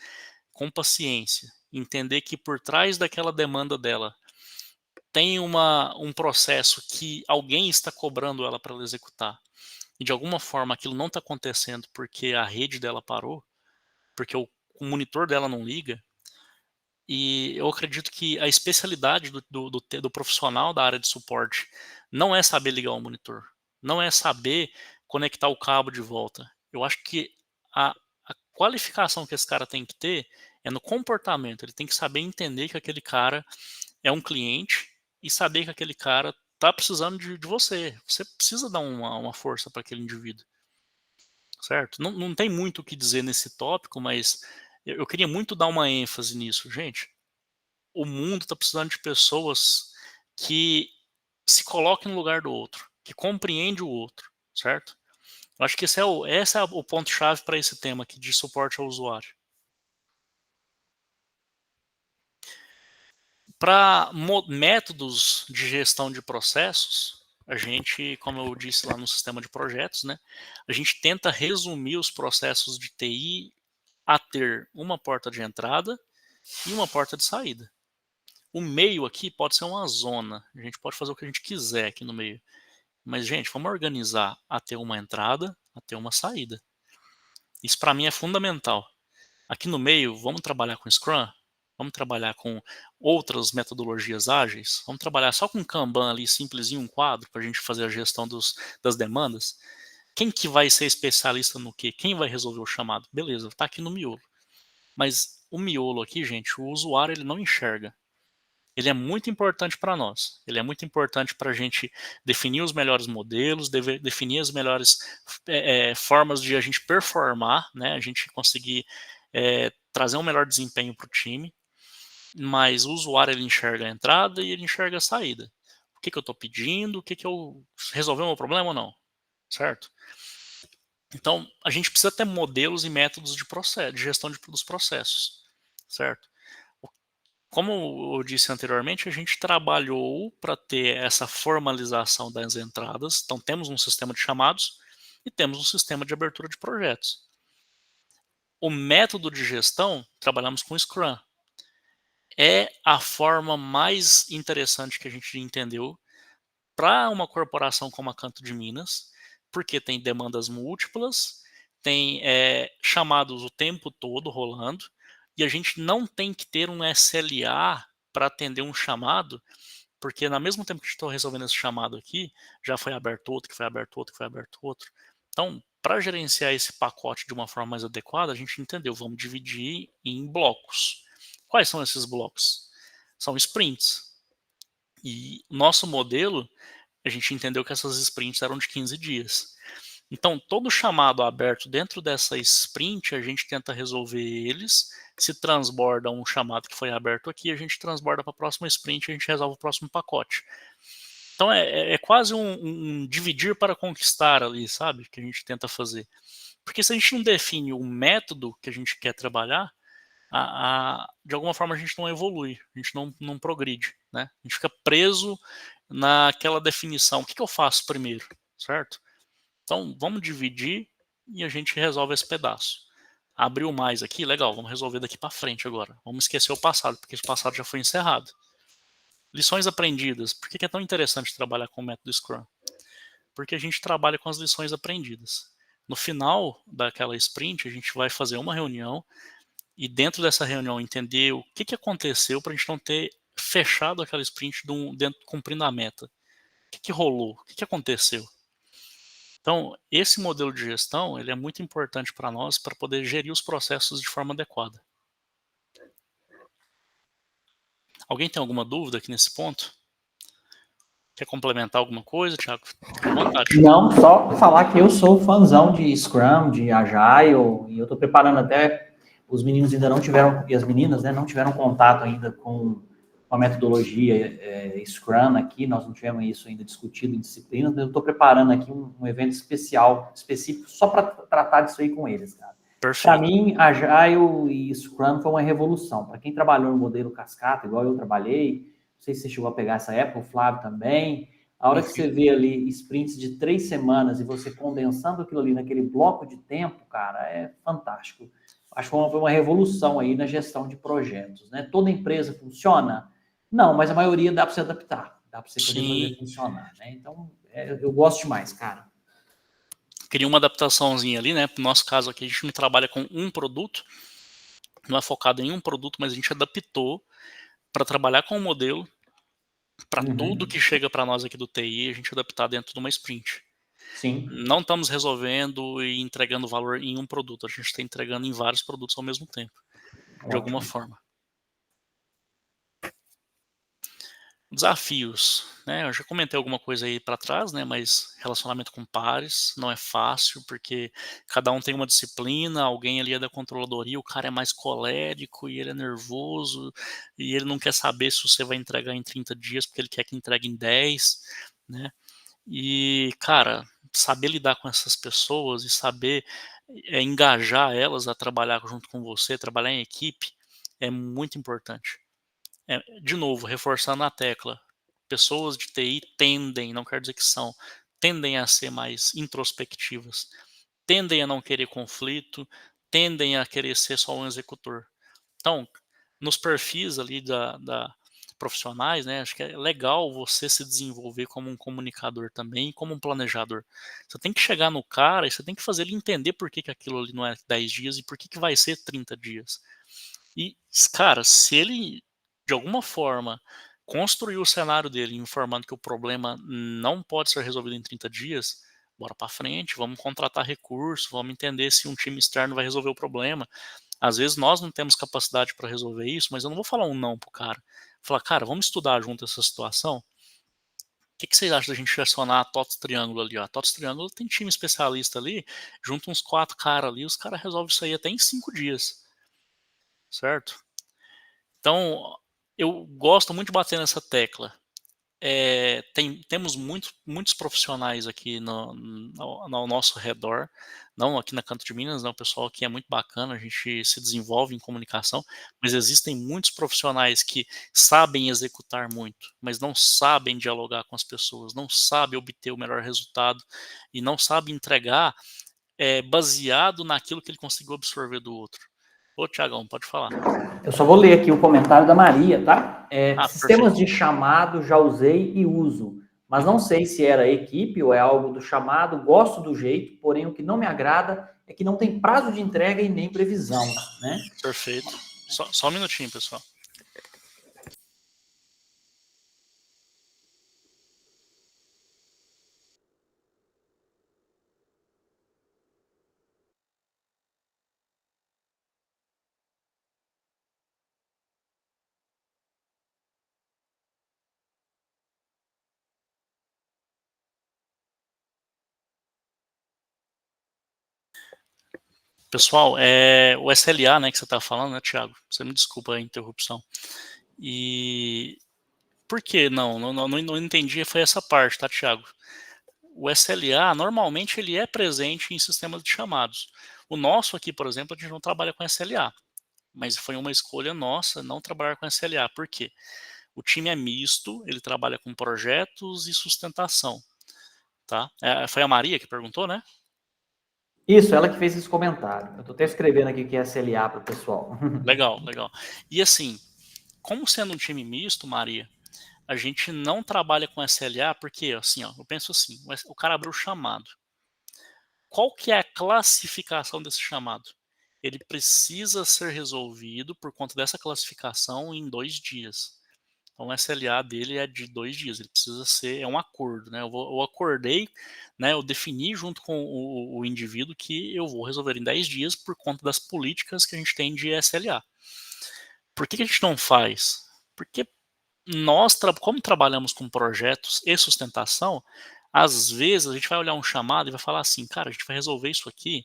com paciência, entender que por trás daquela demanda dela tem um processo que alguém está cobrando ela para ela executar, e de alguma forma aquilo não está acontecendo porque a rede dela parou, porque o monitor dela não liga, e eu acredito que a especialidade do profissional da área de suporte não é saber ligar o monitor, não é saber conectar o cabo de volta. Eu acho que a qualificação que esse cara tem que ter é no comportamento. Ele tem que saber entender que aquele cara é um cliente e saber que aquele cara está precisando de você. Você precisa dar uma força para aquele indivíduo, certo? Não tem muito o que dizer nesse tópico, mas eu queria muito dar uma ênfase nisso, gente. O mundo está precisando de pessoas que se coloquem no lugar do outro, que compreendem o outro, certo? Eu acho que esse é o ponto-chave para esse tema aqui de suporte ao usuário. Para métodos de gestão de processos, a gente, como eu disse lá no sistema de projetos, né, a gente tenta resumir os processos de TI a ter uma porta de entrada e uma porta de saída. O meio aqui pode ser uma zona, a gente pode fazer o que a gente quiser aqui no meio. Mas, gente, vamos organizar a ter uma entrada, a ter uma saída. Isso para mim é fundamental. Aqui no meio, vamos trabalhar com Scrum, vamos trabalhar com outras metodologias ágeis, vamos trabalhar só com Kanban ali, simplesinho, um quadro, para a gente fazer a gestão das demandas. Quem que vai ser especialista no quê? Quem vai resolver o chamado? Beleza, está aqui no miolo. Mas o miolo aqui, gente, o usuário ele não enxerga. Ele é muito importante para nós. Ele é muito importante para a gente definir os melhores modelos, definir as melhores formas de a gente performar, né? A gente conseguir trazer um melhor desempenho para o time. Mas o usuário ele enxerga a entrada e ele enxerga a saída. O que eu estou pedindo? Resolveu o meu problema ou não? Certo? Então, a gente precisa ter modelos e métodos de gestão dos processos. Certo? Como eu disse anteriormente, a gente trabalhou para ter essa formalização das entradas. Então, temos um sistema de chamados e temos um sistema de abertura de projetos. O método de gestão, trabalhamos com Scrum. É a forma mais interessante que a gente entendeu para uma corporação como a Canto de Minas, porque tem demandas múltiplas, tem chamados o tempo todo rolando, e a gente não tem que ter um SLA para atender um chamado, porque no mesmo tempo que estou resolvendo esse chamado aqui, já foi aberto outro, que foi aberto outro, que foi aberto outro. Então, para gerenciar esse pacote de uma forma mais adequada, a gente entendeu, vamos dividir em blocos. Quais são esses blocos? São sprints. E nosso modelo, a gente entendeu que essas sprints eram de 15 dias. Então, todo chamado aberto dentro dessa sprint, a gente tenta resolver eles. Se transborda um chamado que foi aberto aqui, a gente transborda para a próxima sprint e a gente resolve o próximo pacote. Então, é quase um dividir para conquistar ali, sabe? Que a gente tenta fazer. Porque se a gente não define o método que a gente quer trabalhar, de alguma forma a gente não evolui, a gente não progride, né? A gente fica preso naquela definição. O que eu faço primeiro, certo? Então, vamos dividir e a gente resolve esse pedaço. Abriu mais aqui, legal, vamos resolver daqui para frente agora. Vamos esquecer o passado, porque esse passado já foi encerrado. Lições aprendidas. Por que é tão interessante trabalhar com o método Scrum? Porque a gente trabalha com as lições aprendidas. No final daquela sprint, a gente vai fazer uma reunião e dentro dessa reunião entender o que aconteceu para a gente não ter fechado aquela sprint cumprindo a meta. O que rolou? O que aconteceu? Então, esse modelo de gestão ele é muito importante para nós para poder gerir os processos de forma adequada. Alguém tem alguma dúvida aqui nesse ponto? Quer complementar alguma coisa, Thiago? Fica à vontade. Não, só falar que eu sou fãzão de Scrum, de Agile, e eu estou preparando até, os meninos ainda não tiveram, e as meninas, né, não tiveram contato ainda com a metodologia Scrum aqui, nós não tivemos isso ainda discutido em disciplinas, mas eu estou preparando aqui um evento específico só para tratar disso aí com eles, cara. Para mim, Agile e Scrum foi uma revolução. Para quem trabalhou no modelo cascata, igual eu trabalhei, não sei se você chegou a pegar essa época, o Flávio também. A hora que você vê ali sprints de 3 semanas e você condensando aquilo ali naquele bloco de tempo, cara, é fantástico. Acho que foi uma revolução aí na gestão de projetos, né? Toda empresa funciona? Não, mas a maioria dá para se adaptar, dá para você poder fazer funcionar, né? Então, eu gosto demais, cara. Cria uma adaptaçãozinha ali, né? No nosso caso aqui, a gente não trabalha com um produto, não é focado em um produto, mas a gente adaptou para trabalhar com o modelo, para tudo que chega para nós aqui do TI, a gente adaptar dentro de uma sprint. Sim. Não estamos resolvendo e entregando valor em um produto, a gente está entregando em vários produtos ao mesmo tempo, de alguma forma. Desafios, né? Eu já comentei alguma coisa aí para trás, né? Mas relacionamento com pares não é fácil, porque cada um tem uma disciplina, alguém ali é da controladoria, o cara é mais colérico e ele é nervoso, e ele não quer saber se você vai entregar em 30 dias, porque ele quer que entregue em 10, né? E, cara, saber lidar com essas pessoas e saber engajar elas a trabalhar junto com você, trabalhar em equipe, é muito importante. De novo, reforçando a tecla, pessoas de TI tendem, não quero dizer que são, tendem a ser mais introspectivas, tendem a não querer conflito, tendem a querer ser só um executor. Então, nos perfis ali da profissionais, né, acho que é legal você se desenvolver como um comunicador também, como um planejador. Você tem que chegar no cara e você tem que fazer ele entender por que aquilo ali não é 10 dias e por que vai ser 30 dias. E, cara, se ele, de alguma forma, construir o cenário dele informando que o problema não pode ser resolvido em 30 dias, bora para frente, vamos contratar recurso, vamos entender se um time externo vai resolver o problema. Às vezes nós não temos capacidade para resolver isso, mas eu não vou falar um não pro cara. Vou falar, cara, vamos estudar junto essa situação? O que vocês acham da gente acionar a TOTS Triângulo ali? Ó? A TOTS Triângulo tem time especialista ali, junta uns 4 caras ali, os caras resolvem isso aí até em 5 dias. Certo? Então, eu gosto muito de bater nessa tecla. Temos muitos profissionais aqui ao nosso redor, não aqui na Canto de Minas, não, o pessoal aqui é muito bacana, a gente se desenvolve em comunicação, mas existem muitos profissionais que sabem executar muito, mas não sabem dialogar com as pessoas, não sabem obter o melhor resultado e não sabem entregar baseado naquilo que ele conseguiu absorver do outro. Ô, Tiagão, pode falar. Eu só vou ler aqui o comentário da Maria, tá? Sistemas Perfeito. de chamado já usei e uso, mas não sei se era equipe ou é algo do chamado. Gosto do jeito, porém o que não me agrada é que não tem prazo de entrega e nem previsão, né? Perfeito. Só um minutinho, pessoal. Pessoal, o SLA, né, que você está falando, né, Thiago? Você me desculpa a interrupção. E por que não entendi, foi essa parte, tá, Thiago? O SLA, normalmente, ele é presente em sistemas de chamados. O nosso aqui, por exemplo, a gente não trabalha com SLA, mas foi uma escolha nossa não trabalhar com SLA. Por quê? O time é misto, ele trabalha com projetos e sustentação, tá? Foi a Maria que perguntou, né? Isso, ela que fez esse comentário. Eu estou até escrevendo aqui o que é SLA para o pessoal. Legal. E assim, como sendo um time misto, Maria, a gente não trabalha com SLA porque, assim, ó, eu penso assim, o cara abriu o chamado. Qual que é a classificação desse chamado? Ele precisa ser resolvido por conta dessa classificação em 2 dias. Então o SLA dele é de 2 dias, ele precisa ser, é um acordo, né? Eu acordei, né? Eu defini junto com o indivíduo que eu vou resolver em 10 dias por conta das políticas que a gente tem de SLA. Por que a gente não faz? Porque nós, como trabalhamos com projetos e sustentação, às vezes a gente vai olhar um chamado e vai falar assim, cara, a gente vai resolver isso aqui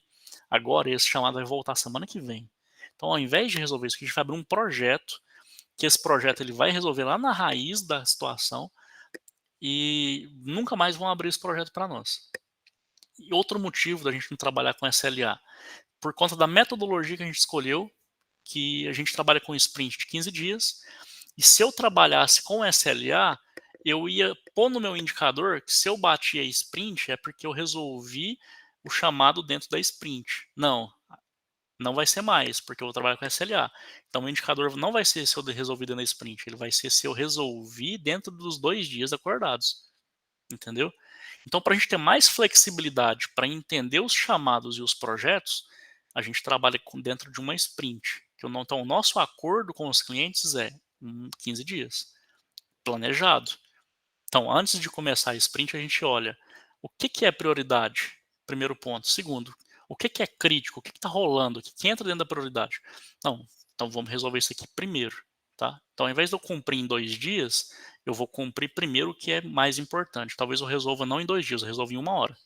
agora e esse chamado vai voltar semana que vem. Então, ao invés de resolver isso aqui, a gente vai abrir um projeto, que esse projeto ele vai resolver lá na raiz da situação e nunca mais vão abrir esse projeto para nós. E outro motivo da gente não trabalhar com SLA, por conta da metodologia que a gente escolheu, que a gente trabalha com sprint de 15 dias, e se eu trabalhasse com SLA, eu ia pôr no meu indicador que se eu bati a sprint é porque eu resolvi o chamado dentro da sprint. Não vai ser mais, porque eu vou trabalhar com SLA. Então o indicador não vai ser se eu resolvi dentro da sprint, ele vai ser se eu resolvi dentro dos 2 dias acordados. Entendeu? Então, para a gente ter mais flexibilidade para entender os chamados e os projetos, a gente trabalha dentro de uma sprint. Então, o nosso acordo com os clientes é 15 dias, planejado. Então, antes de começar a sprint, a gente olha o que é prioridade, primeiro ponto. Segundo, o que é crítico, o que está rolando, o que entra dentro da prioridade. Não, então vamos resolver isso aqui primeiro. Tá? Então, ao invés de eu cumprir em 2 dias, eu vou cumprir primeiro o que é mais importante. Talvez eu resolva não em 2 dias, eu resolvo em 1 hora.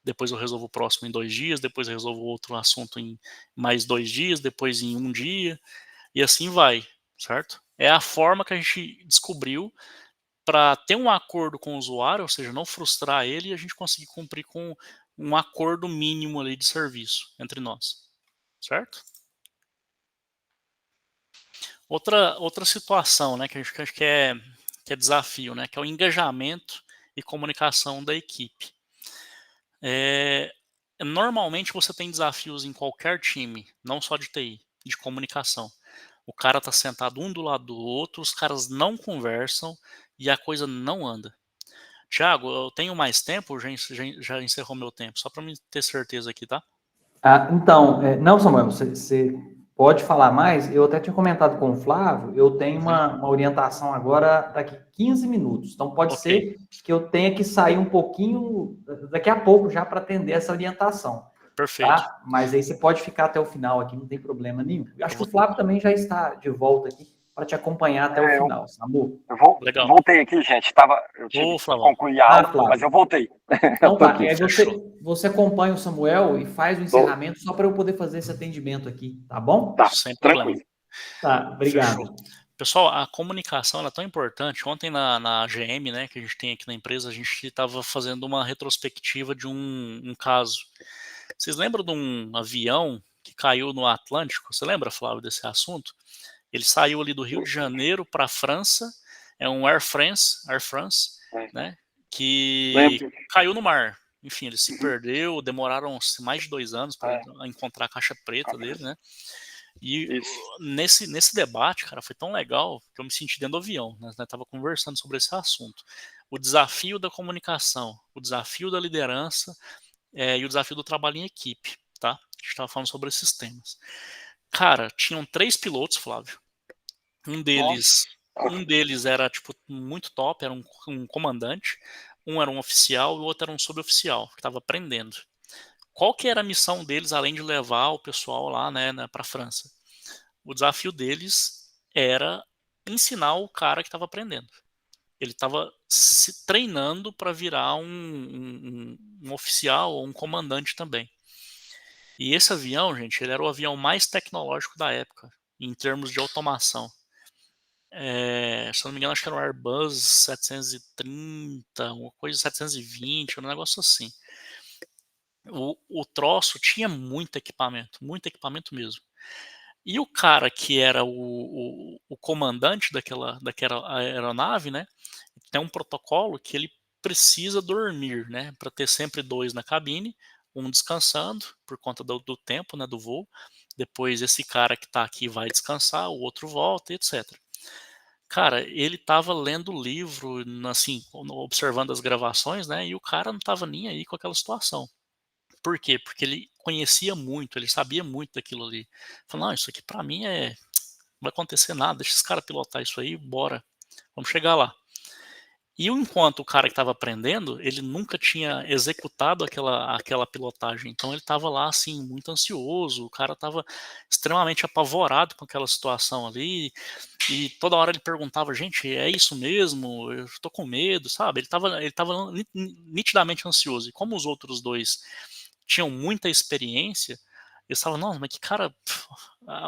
Depois eu resolvo o próximo em 2 dias, depois eu resolvo outro assunto em mais 2 dias, depois em 1 dia, e assim vai, certo? É a forma que a gente descobriu para ter um acordo com o usuário, ou seja, não frustrar ele e a gente conseguir cumprir com um acordo mínimo ali de serviço entre nós, certo? Outra situação, né, que a gente acho que é que é desafio, né? Que é o engajamento e comunicação da equipe. Normalmente você tem desafios em qualquer time, não só de TI, de comunicação. O cara tá sentado um do lado do outro, os caras não conversam e a coisa não anda. Thiago, eu tenho mais tempo, já encerrou meu tempo, só para me ter certeza aqui, tá? Então, não, Samuel, você pode falar mais? Eu até tinha comentado com o Flávio, eu tenho uma orientação agora daqui 15 minutos. Então, pode ser que eu tenha que sair um pouquinho daqui a pouco já para atender essa orientação. Perfeito. Tá? Mas aí você pode ficar até o final aqui, não tem problema nenhum. Eu acho que o Flávio também já está de volta aqui para te acompanhar até o final, Samu. Eu voltei aqui, gente. Eu tive que concluir a aula, mas eu voltei. Então tá, aí você acompanha o Samuel e faz o encerramento só para eu poder fazer esse atendimento aqui, tá bom? Tá, sem tranquilo. Tá, obrigado. Fechou. Pessoal, a comunicação ela é tão importante. Ontem na GM, né, que a gente tem aqui na empresa, a gente estava fazendo uma retrospectiva de um caso. Vocês lembram de um avião que caiu no Atlântico? Você lembra, Flávio, desse assunto? Ele saiu ali do Rio de Janeiro para a França, é um Air France, né, que caiu no mar. Enfim, ele se perdeu, demoraram mais de 2 anos para encontrar a caixa preta dele, né? E nesse debate, cara, foi tão legal que eu me senti dentro do avião, né? Nós tava conversando sobre esse assunto. O desafio da comunicação, o desafio da liderança e o desafio do trabalho em equipe, tá? A gente estava falando sobre esses temas. Cara, tinham 3 pilotos, Flávio. Um deles era, tipo, muito top, era um comandante. Um era um oficial e o outro era um suboficial, que estava aprendendo. Qual que era a missão deles, além de levar o pessoal lá, né, para a França? O desafio deles era ensinar o cara que estava aprendendo. Ele estava se treinando para virar um oficial ou um comandante também. E esse avião, gente, ele era o avião mais tecnológico da época, em termos de automação. Se eu não me engano, acho que era um Airbus 730, uma coisa 720, um negócio assim. O troço tinha muito equipamento mesmo. E o cara que era o comandante daquela aeronave, né, tem um protocolo que ele precisa dormir, né, para ter sempre 2 na cabine, um descansando por conta do tempo, né, do voo. Depois esse cara que está aqui vai descansar, o outro volta, etc. Cara, ele estava lendo o livro, assim, observando as gravações, né, e o cara não estava nem aí com aquela situação. Por quê? Porque ele conhecia muito, ele sabia muito daquilo ali. Falou, não, isso aqui pra mim não vai acontecer nada, deixa esse cara pilotar isso aí, bora, vamos chegar lá. E enquanto o cara que estava aprendendo, ele nunca tinha executado aquela pilotagem, então ele estava lá, assim, muito ansioso, o cara estava extremamente apavorado com aquela situação ali, e toda hora ele perguntava, gente, é isso mesmo? Eu tô com medo, sabe? Ele tava nitidamente ansioso, e como os outros dois tinham muita experiência, eles falavam, não, mas que cara,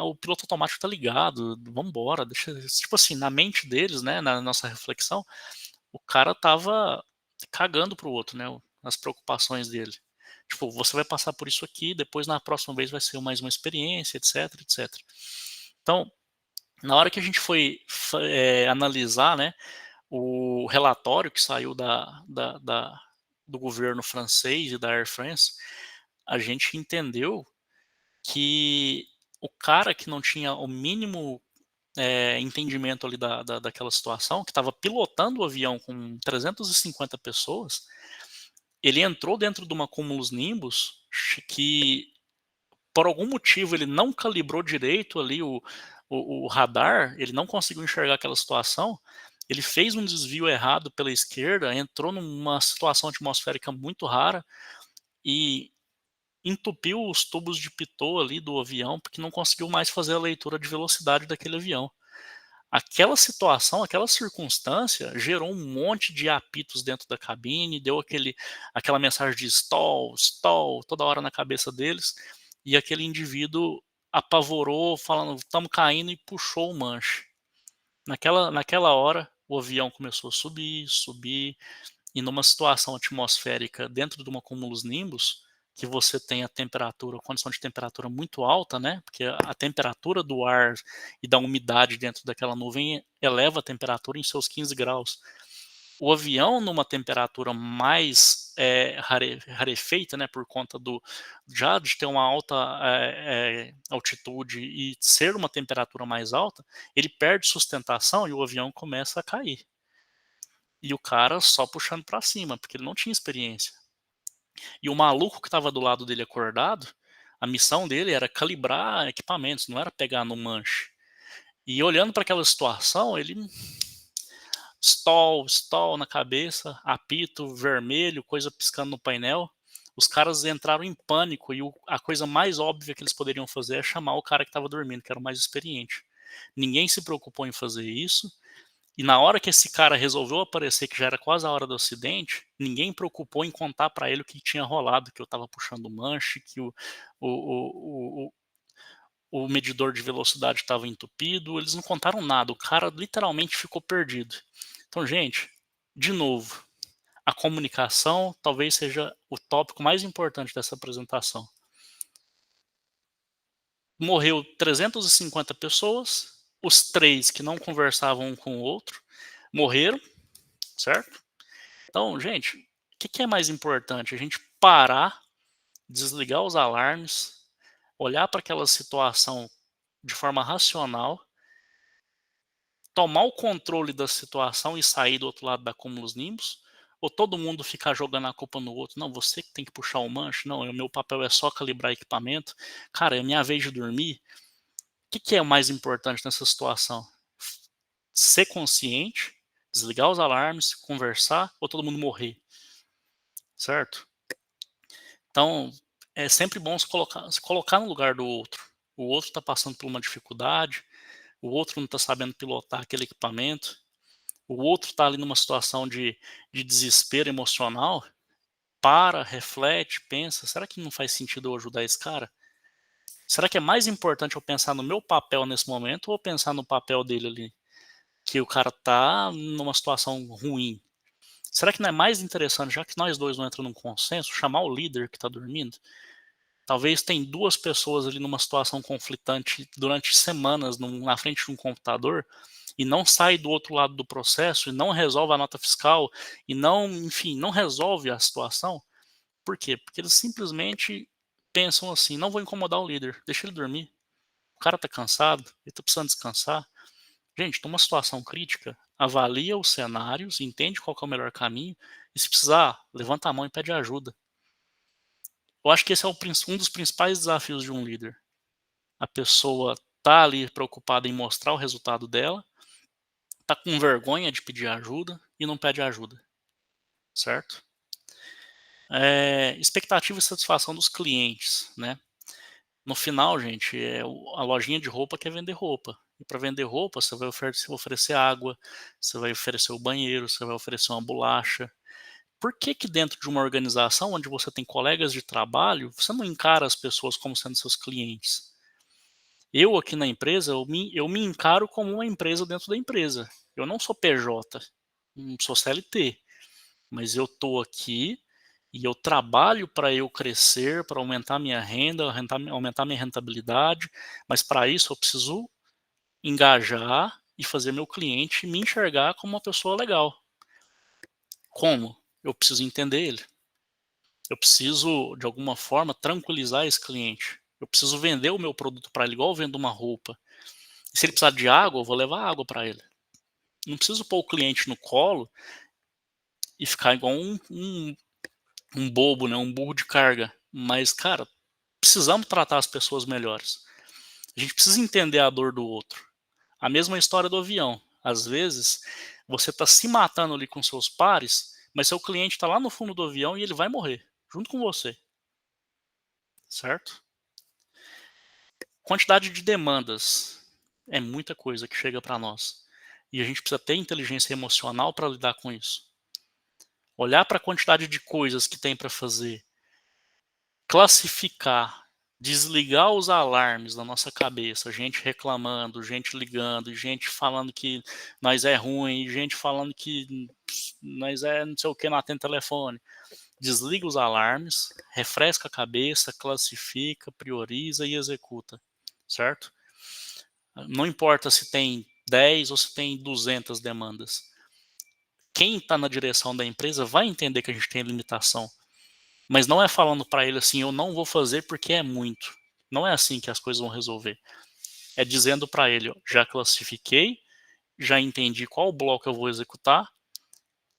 o piloto automático tá ligado, vamos embora, deixa, tipo assim, na mente deles, né, na nossa reflexão, o cara tava cagando pro outro, né, as preocupações dele. Tipo, você vai passar por isso aqui, depois na próxima vez vai ser mais uma experiência, etc, etc. Então, na hora que a gente foi analisar, né, o relatório que saiu do governo francês e da Air France, a gente entendeu que o cara que não tinha o mínimo entendimento ali daquela situação, que estava pilotando o avião com 350 pessoas, ele entrou dentro de uma cúmulus nimbus que, por algum motivo, ele não calibrou direito ali o radar, ele não conseguiu enxergar aquela situação, ele fez um desvio errado pela esquerda, entrou numa situação atmosférica muito rara e entupiu os tubos de pitot ali do avião, porque não conseguiu mais fazer a leitura de velocidade daquele avião. Aquela situação, aquela circunstância gerou um monte de apitos dentro da cabine, deu aquela mensagem de stall, stall, toda hora na cabeça deles, e aquele indivíduo apavorou, falando, estamos caindo, e puxou o manche. Naquela hora, o avião começou a subir, e numa situação atmosférica dentro de uma cúmulus nimbus, que você tem a temperatura, condição de temperatura muito alta, né? Porque a temperatura do ar e da umidade dentro daquela nuvem eleva a temperatura em seus 15 graus. O avião, numa temperatura mais rarefeita, né, por conta já de ter uma alta altitude e ser uma temperatura mais alta, ele perde sustentação e o avião começa a cair. E o cara só puxando para cima, porque ele não tinha experiência. E o maluco que estava do lado dele acordado, a missão dele era calibrar equipamentos, não era pegar no manche. E olhando para aquela situação, ele stall na cabeça, apito vermelho, coisa piscando no painel. Os caras entraram em pânico e a coisa mais óbvia que eles poderiam fazer é chamar o cara que estava dormindo, que era o mais experiente. Ninguém se preocupou em fazer isso. E na hora que esse cara resolveu aparecer, que já era quase a hora do acidente, ninguém preocupou em contar para ele o que tinha rolado, que eu estava puxando o manche, que o medidor de velocidade estava entupido. Eles não contaram nada. O cara literalmente ficou perdido. Então, gente, de novo, a comunicação talvez seja o tópico mais importante dessa apresentação. Morreu 350 pessoas, os 3 que não conversavam um com o outro morreram, certo? Então, gente, o que é mais importante? A gente parar, desligar os alarmes, olhar para aquela situação de forma racional, tomar o controle da situação e sair do outro lado da cúmulos nimbus, ou todo mundo ficar jogando a culpa no outro? Não, você que tem que puxar o manche, não, o meu papel é só calibrar equipamento. Cara, é minha vez de dormir. O que é o mais importante nessa situação? Ser consciente, desligar os alarmes, conversar, ou todo mundo morrer? Certo? Então, é sempre bom se colocar no lugar do outro. O outro está passando por uma dificuldade, o outro não está sabendo pilotar aquele equipamento, o outro está ali numa situação de desespero emocional. Para, reflete, pensa, será que não faz sentido eu ajudar esse cara? Será que é mais importante eu pensar no meu papel nesse momento ou pensar no papel dele ali? Que o cara tá numa situação ruim. Será que não é mais interessante, já que nós dois não entramos num consenso, chamar o líder que tá dormindo? Talvez tem 2 pessoas ali numa situação conflitante durante semanas na frente de um computador e não sai do outro lado do processo e não resolve a nota fiscal e não, enfim, não resolve a situação. Por quê? Porque eles simplesmente pensam assim, não vou incomodar o líder, deixa ele dormir. O cara tá cansado, ele tá precisando descansar. Gente, numa situação crítica, avalia os cenários, entende qual que é o melhor caminho e se precisar, levanta a mão e pede ajuda. Eu acho que esse é um dos principais desafios de um líder. A pessoa tá ali preocupada em mostrar o resultado dela, tá com vergonha de pedir ajuda e não pede ajuda, certo? Expectativa e satisfação dos clientes, né? No final, gente, a lojinha de roupa quer vender roupa. E para vender roupa, você vai oferecer água, você vai oferecer o banheiro, você vai oferecer uma bolacha. Por que dentro de uma organização onde você tem colegas de trabalho, você não encara as pessoas como sendo seus clientes? Eu aqui na empresa, eu me encaro como uma empresa dentro da empresa. Eu não sou PJ, não sou CLT, mas eu estou aqui e eu trabalho para eu crescer, para aumentar minha renda, aumentar minha rentabilidade, mas para isso eu preciso engajar e fazer meu cliente me enxergar como uma pessoa legal. Como? Eu preciso entender ele. Eu preciso, de alguma forma, tranquilizar esse cliente. Eu preciso vender o meu produto para ele, igual eu vendo uma roupa. E se ele precisar de água, eu vou levar água para ele. Não preciso pôr o cliente no colo e ficar igual um bobo, né? Um burro de carga. Mas, cara, precisamos tratar as pessoas melhores. A gente precisa entender a dor do outro. A mesma história do avião. Às vezes, você está se matando ali com seus pares, mas seu cliente está lá no fundo do avião e ele vai morrer, junto com você. Certo? Quantidade de demandas. É muita coisa que chega para nós. E a gente precisa ter inteligência emocional para lidar com isso. Olhar para a quantidade de coisas que tem para fazer. Classificar. Desligar os alarmes da nossa cabeça, gente reclamando, gente ligando, gente falando que nós é ruim, gente falando que nós é não sei o que, não atende telefone. desliga os alarmes, refresca a cabeça, classifica, prioriza e executa, certo? Não importa se tem 10 ou se tem 200 demandas. Quem está na direção da empresa vai entender que a gente tem limitação, mas não é falando para ele assim, eu não vou fazer porque é muito. Não é assim que as coisas vão resolver. É dizendo para ele, ó, já classifiquei, já entendi qual bloco eu vou executar,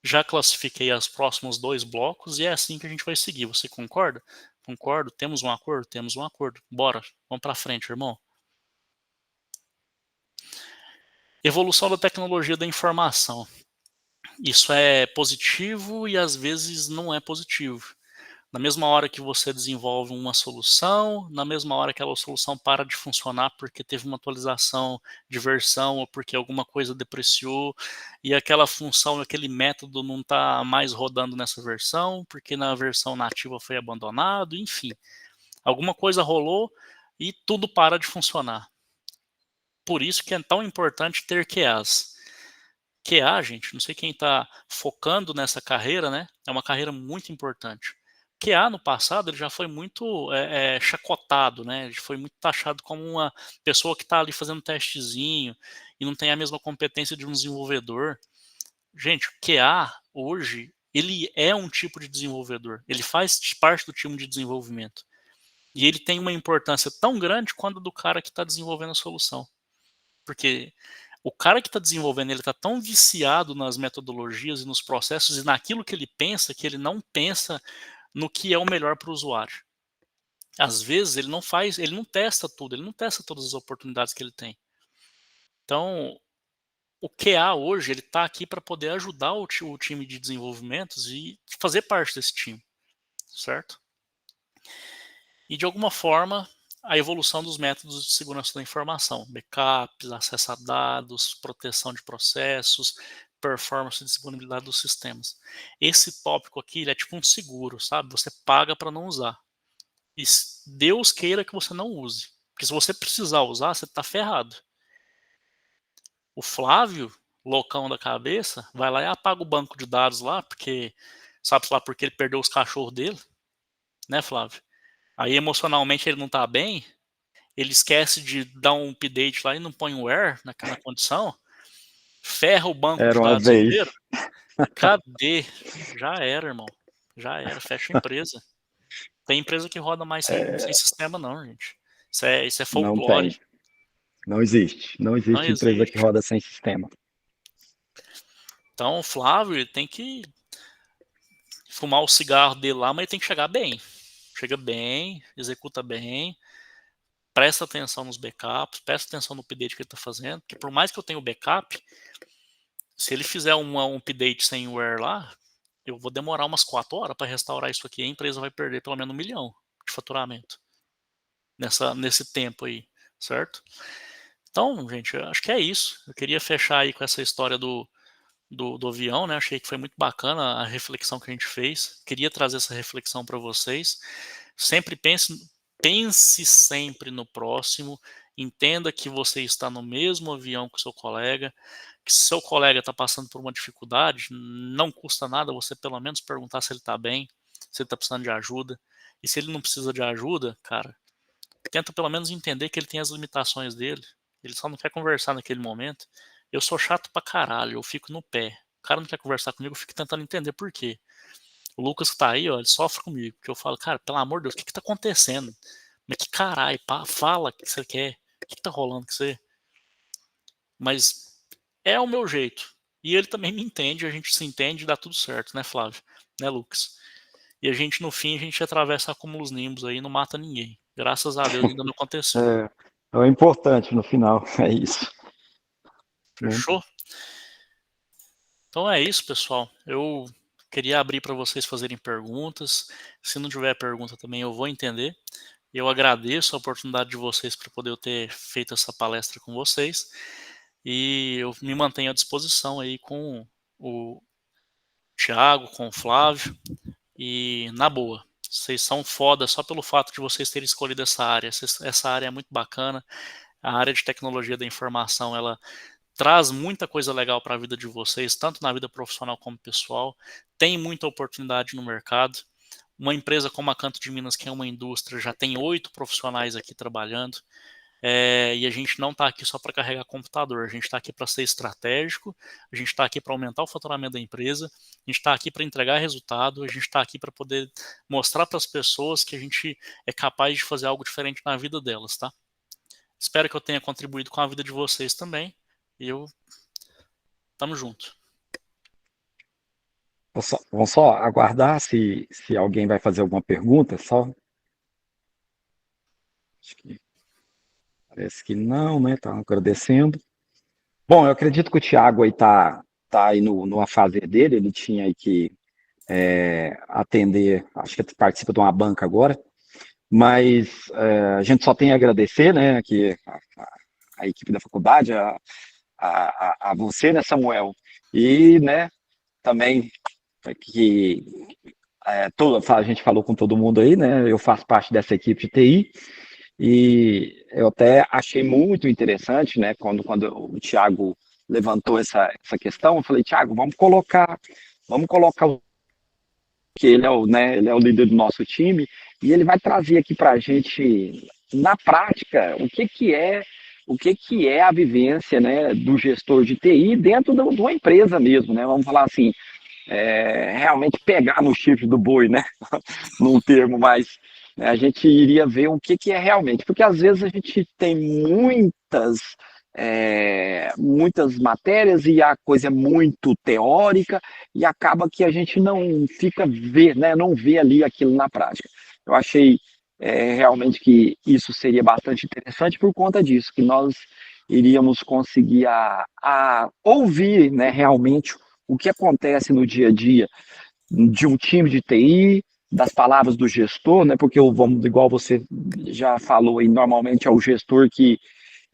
já classifiquei os próximos 2 blocos e é assim que a gente vai seguir. Você concorda? Concordo. Temos um acordo? Temos um acordo. Bora, vamos para frente, irmão. Evolução da tecnologia da informação. Isso é positivo e às vezes não é positivo. Na mesma hora que você desenvolve uma solução, na mesma hora que aquela solução para de funcionar porque teve uma atualização de versão ou porque alguma coisa depreciou e aquela função, aquele método não está mais rodando nessa versão porque na versão nativa foi abandonado, enfim. Alguma coisa rolou e tudo para de funcionar. Por isso que é tão importante ter QAs. QA, gente, não sei quem está focando nessa carreira, né? É uma carreira muito importante. QA no passado ele já foi muito chacotado, né? Ele foi muito taxado como uma pessoa que está ali fazendo testezinho e não tem a mesma competência de um desenvolvedor. Gente, o QA hoje ele é um tipo de desenvolvedor. Ele faz parte do time de desenvolvimento e ele tem uma importância tão grande quanto a do cara que está desenvolvendo a solução, porque o cara que está desenvolvendo, ele está tão viciado nas metodologias e nos processos e naquilo que ele pensa, que ele não pensa no que é o melhor para o usuário. Às vezes ele não testa tudo, ele não testa todas as oportunidades que ele tem. Então, o QA hoje, ele está aqui para poder ajudar o time de desenvolvimento e fazer parte desse time, certo? E de alguma forma, a evolução dos métodos de segurança da informação, backups, acesso a dados, proteção de processos, performance e disponibilidade dos sistemas. Esse tópico aqui ele é tipo um seguro, sabe? Você paga para não usar. E Deus queira que você não use. Porque se você precisar usar, você está ferrado. O Flávio, loucão da cabeça, vai lá e apaga o banco de dados lá, porque sabe lá porque ele perdeu os cachorros dele, né, Flávio? Aí emocionalmente ele não está bem, ele esquece de dar um update lá e não põe o where na condição, ferra o banco de dados inteiro. Cadê? Já era, irmão. Já era, fecha a empresa. Tem empresa que roda mais sem sistema, não, gente. Isso é folclore. Não tem. Não existe. Não existe empresa que roda sem sistema. Então o Flávio ele tem que fumar o cigarro dele lá, mas ele tem que chegar bem. Chega bem, executa bem, presta atenção nos backups, presta atenção no update que ele está fazendo, porque por mais que eu tenha o backup, se ele fizer um update sem where lá, eu vou demorar umas 4 horas para restaurar isso aqui, a empresa vai perder pelo menos 1 milhão de faturamento nesse tempo aí, certo? Então, gente, eu acho que é isso. Eu queria fechar aí com essa história do avião, né? Achei que foi muito bacana a reflexão que a gente fez. Queria trazer essa reflexão para vocês. Sempre pense sempre no próximo. Entenda que você está no mesmo avião que o seu colega. Que se seu colega está passando por uma dificuldade, não custa nada você pelo menos perguntar se ele está bem, se ele está precisando de ajuda. E se ele não precisa de ajuda, cara, tenta pelo menos entender que ele tem as limitações dele. Ele só não quer conversar naquele momento. Eu sou chato pra caralho, eu fico no pé. O cara não quer conversar comigo, eu fico tentando entender por quê. O Lucas que tá aí, ó, ele sofre comigo. Porque eu falo, cara, pelo amor de Deus, o que tá acontecendo? Mas que caralho, fala o que você quer. O que tá rolando com você? Mas é o meu jeito. E ele também me entende, a gente se entende e dá tudo certo, né, Flávio? Né, Lucas? E a gente, no fim, a gente atravessa acúmulos nimbus aí e não mata ninguém. Graças a Deus ainda não aconteceu. É o importante no final, é isso. Fechou? Então é isso, pessoal. Eu queria abrir para vocês fazerem perguntas. Se não tiver pergunta também eu vou entender. Eu agradeço a oportunidade de vocês para poder ter feito essa palestra com vocês. E eu me mantenho à disposição aí com o Thiago, com o Flávio. E na boa, vocês são foda só pelo fato de vocês terem escolhido essa área. Essa área é muito bacana. A área de tecnologia da informação, ela traz muita coisa legal para a vida de vocês, tanto na vida profissional como pessoal, tem muita oportunidade no mercado. Uma empresa como a Canto de Minas, que é uma indústria, já tem 8 profissionais aqui trabalhando, e a gente não está aqui só para carregar computador, a gente está aqui para ser estratégico, a gente está aqui para aumentar o faturamento da empresa, a gente está aqui para entregar resultado, a gente está aqui para poder mostrar para as pessoas que a gente é capaz de fazer algo diferente na vida delas, tá? Espero que eu tenha contribuído com a vida de vocês também, e tamo junto. Vamos só aguardar se alguém vai fazer alguma pergunta, só. Acho que parece que não, né? Tá agradecendo. Bom, eu acredito que o Thiago aí tá aí no afazer dele, ele tinha aí que atender, acho que participa de uma banca agora, mas a gente só tem a agradecer, né, que a equipe da faculdade, a você, né, Samuel, e, né, também que a gente falou com todo mundo aí, né, eu faço parte dessa equipe de TI, e eu até achei muito interessante, né, quando o Thiago levantou essa questão, eu falei, Thiago, vamos colocar que ele é ele é o líder do nosso time, e ele vai trazer aqui para a gente, na prática, o que é a vivência, né, do gestor de TI dentro de uma empresa mesmo, né? Vamos falar assim, realmente pegar no chifre do boi, né? Num termo mais, né, a gente iria ver o que é realmente, porque às vezes a gente tem muitas matérias e a coisa é muito teórica e acaba que a gente não né, não vê ali aquilo na prática. Eu achei realmente que isso seria bastante interessante por conta disso, que nós iríamos conseguir a ouvir, né, realmente o que acontece no dia a dia de um time de TI, das palavras do gestor, né? Porque igual você já falou aí, normalmente é o gestor que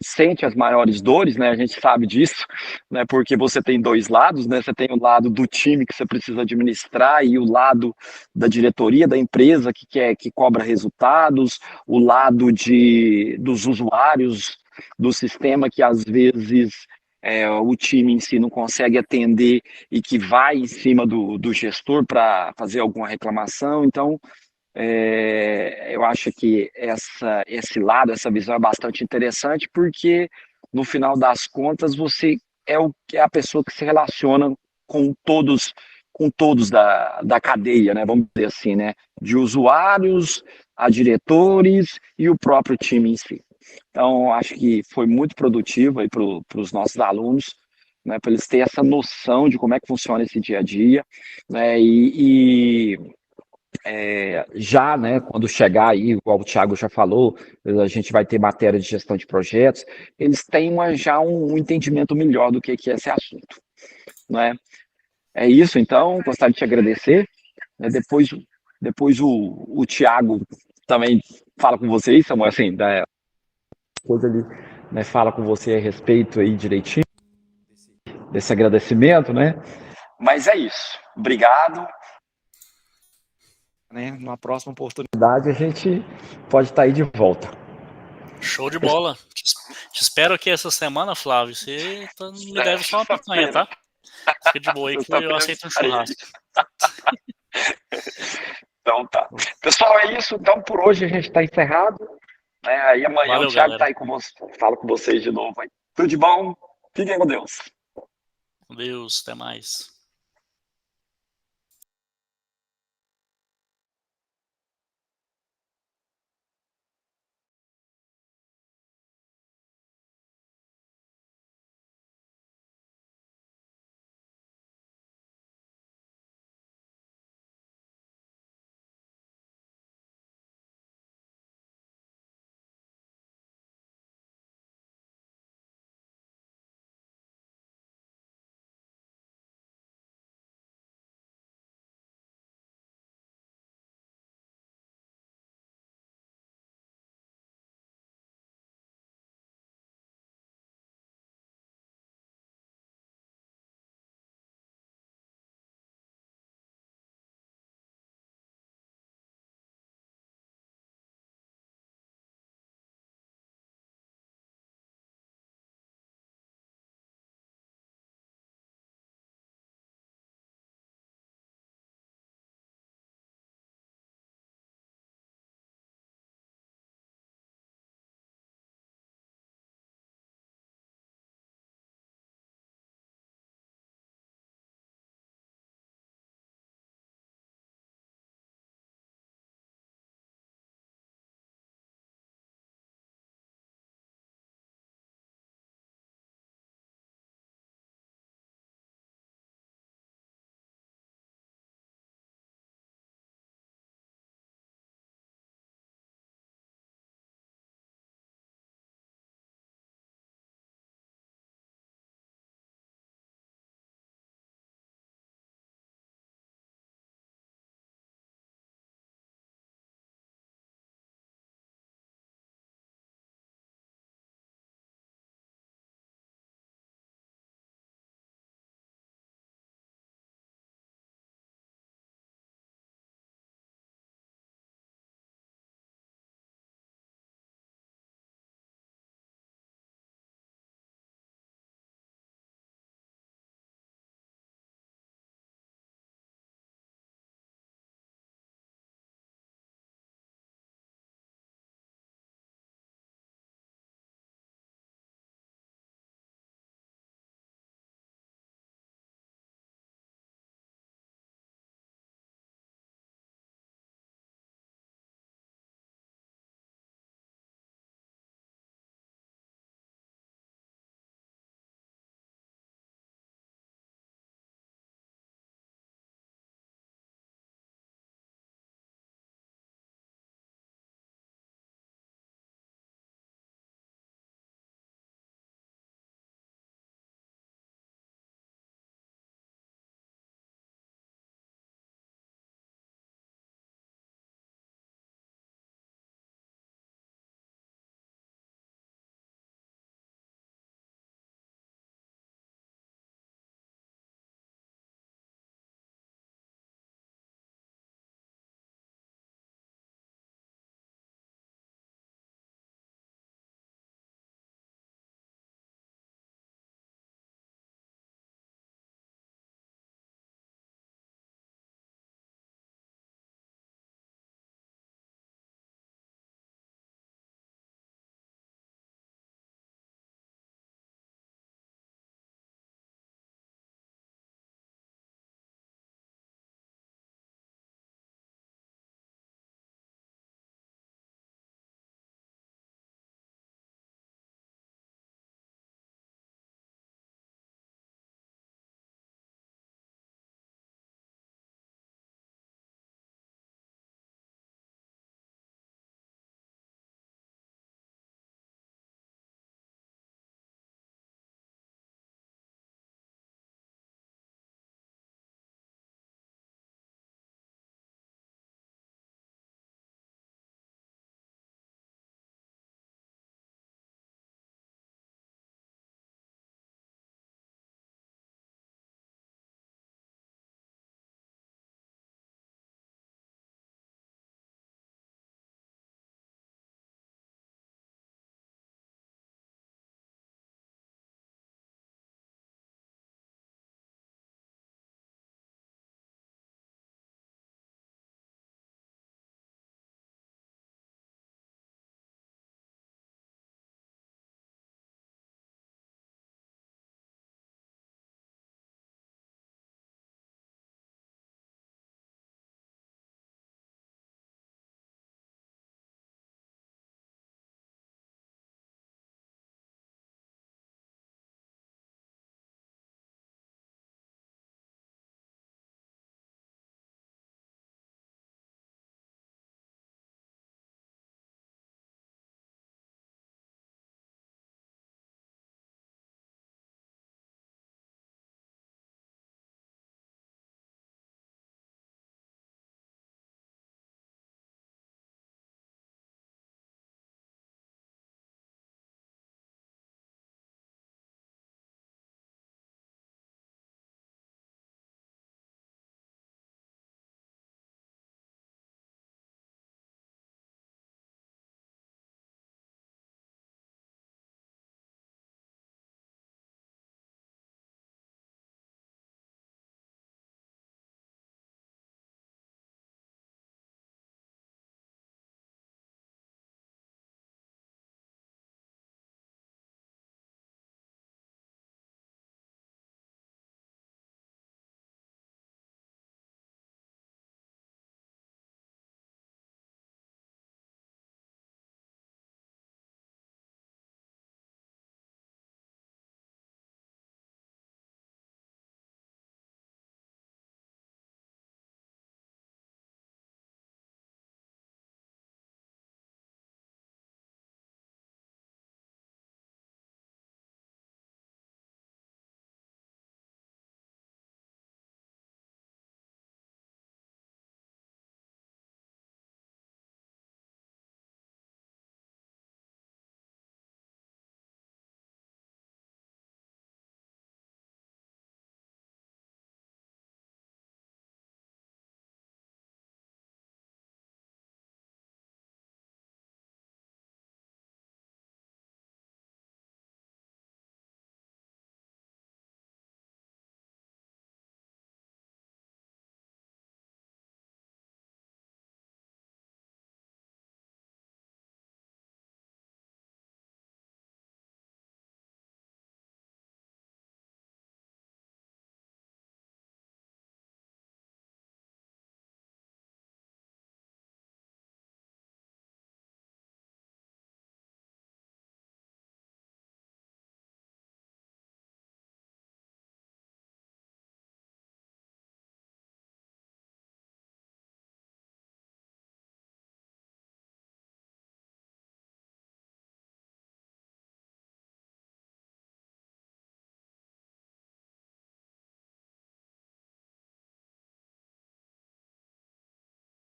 sente as maiores dores, né? A gente sabe disso, né? Porque você tem dois lados, né? Você tem o lado do time que você precisa administrar e o lado da diretoria da empresa que cobra resultados, o lado dos usuários do sistema que às vezes o time em si não consegue atender e que vai em cima do gestor para fazer alguma reclamação. Então, eu acho que esse lado, essa visão é bastante interessante, porque no final das contas você é a pessoa que se relaciona com todos da cadeia, né? Vamos dizer assim, né? De usuários a diretores e o próprio time em si. Então, acho que foi muito produtivo aí para os nossos alunos, né? Para eles terem essa noção de como é que funciona esse dia a dia, né? Já, né, quando chegar aí, igual o Thiago já falou, a gente vai ter matéria de gestão de projetos, eles têm já um entendimento melhor do que é esse assunto, né? É isso, então, gostaria de te agradecer, né? Depois o Thiago também fala com vocês, Samuel, assim, depois ele, né, fala com você a respeito aí direitinho desse agradecimento, né? Mas é isso, obrigado. Né? Numa próxima oportunidade a gente pode estar aí de volta. Show de bola. Te espero aqui essa semana, Flávio. Você me deve só uma picanha, tá? Fica de boa aí que eu aceito um churrasco. Então tá. Pessoal, é isso. Então por hoje a gente está encerrado. Né? Aí amanhã valeu, o Thiago está aí fala com vocês de novo. Aí. Tudo de bom. Fiquem com Deus. Com Deus. Até mais.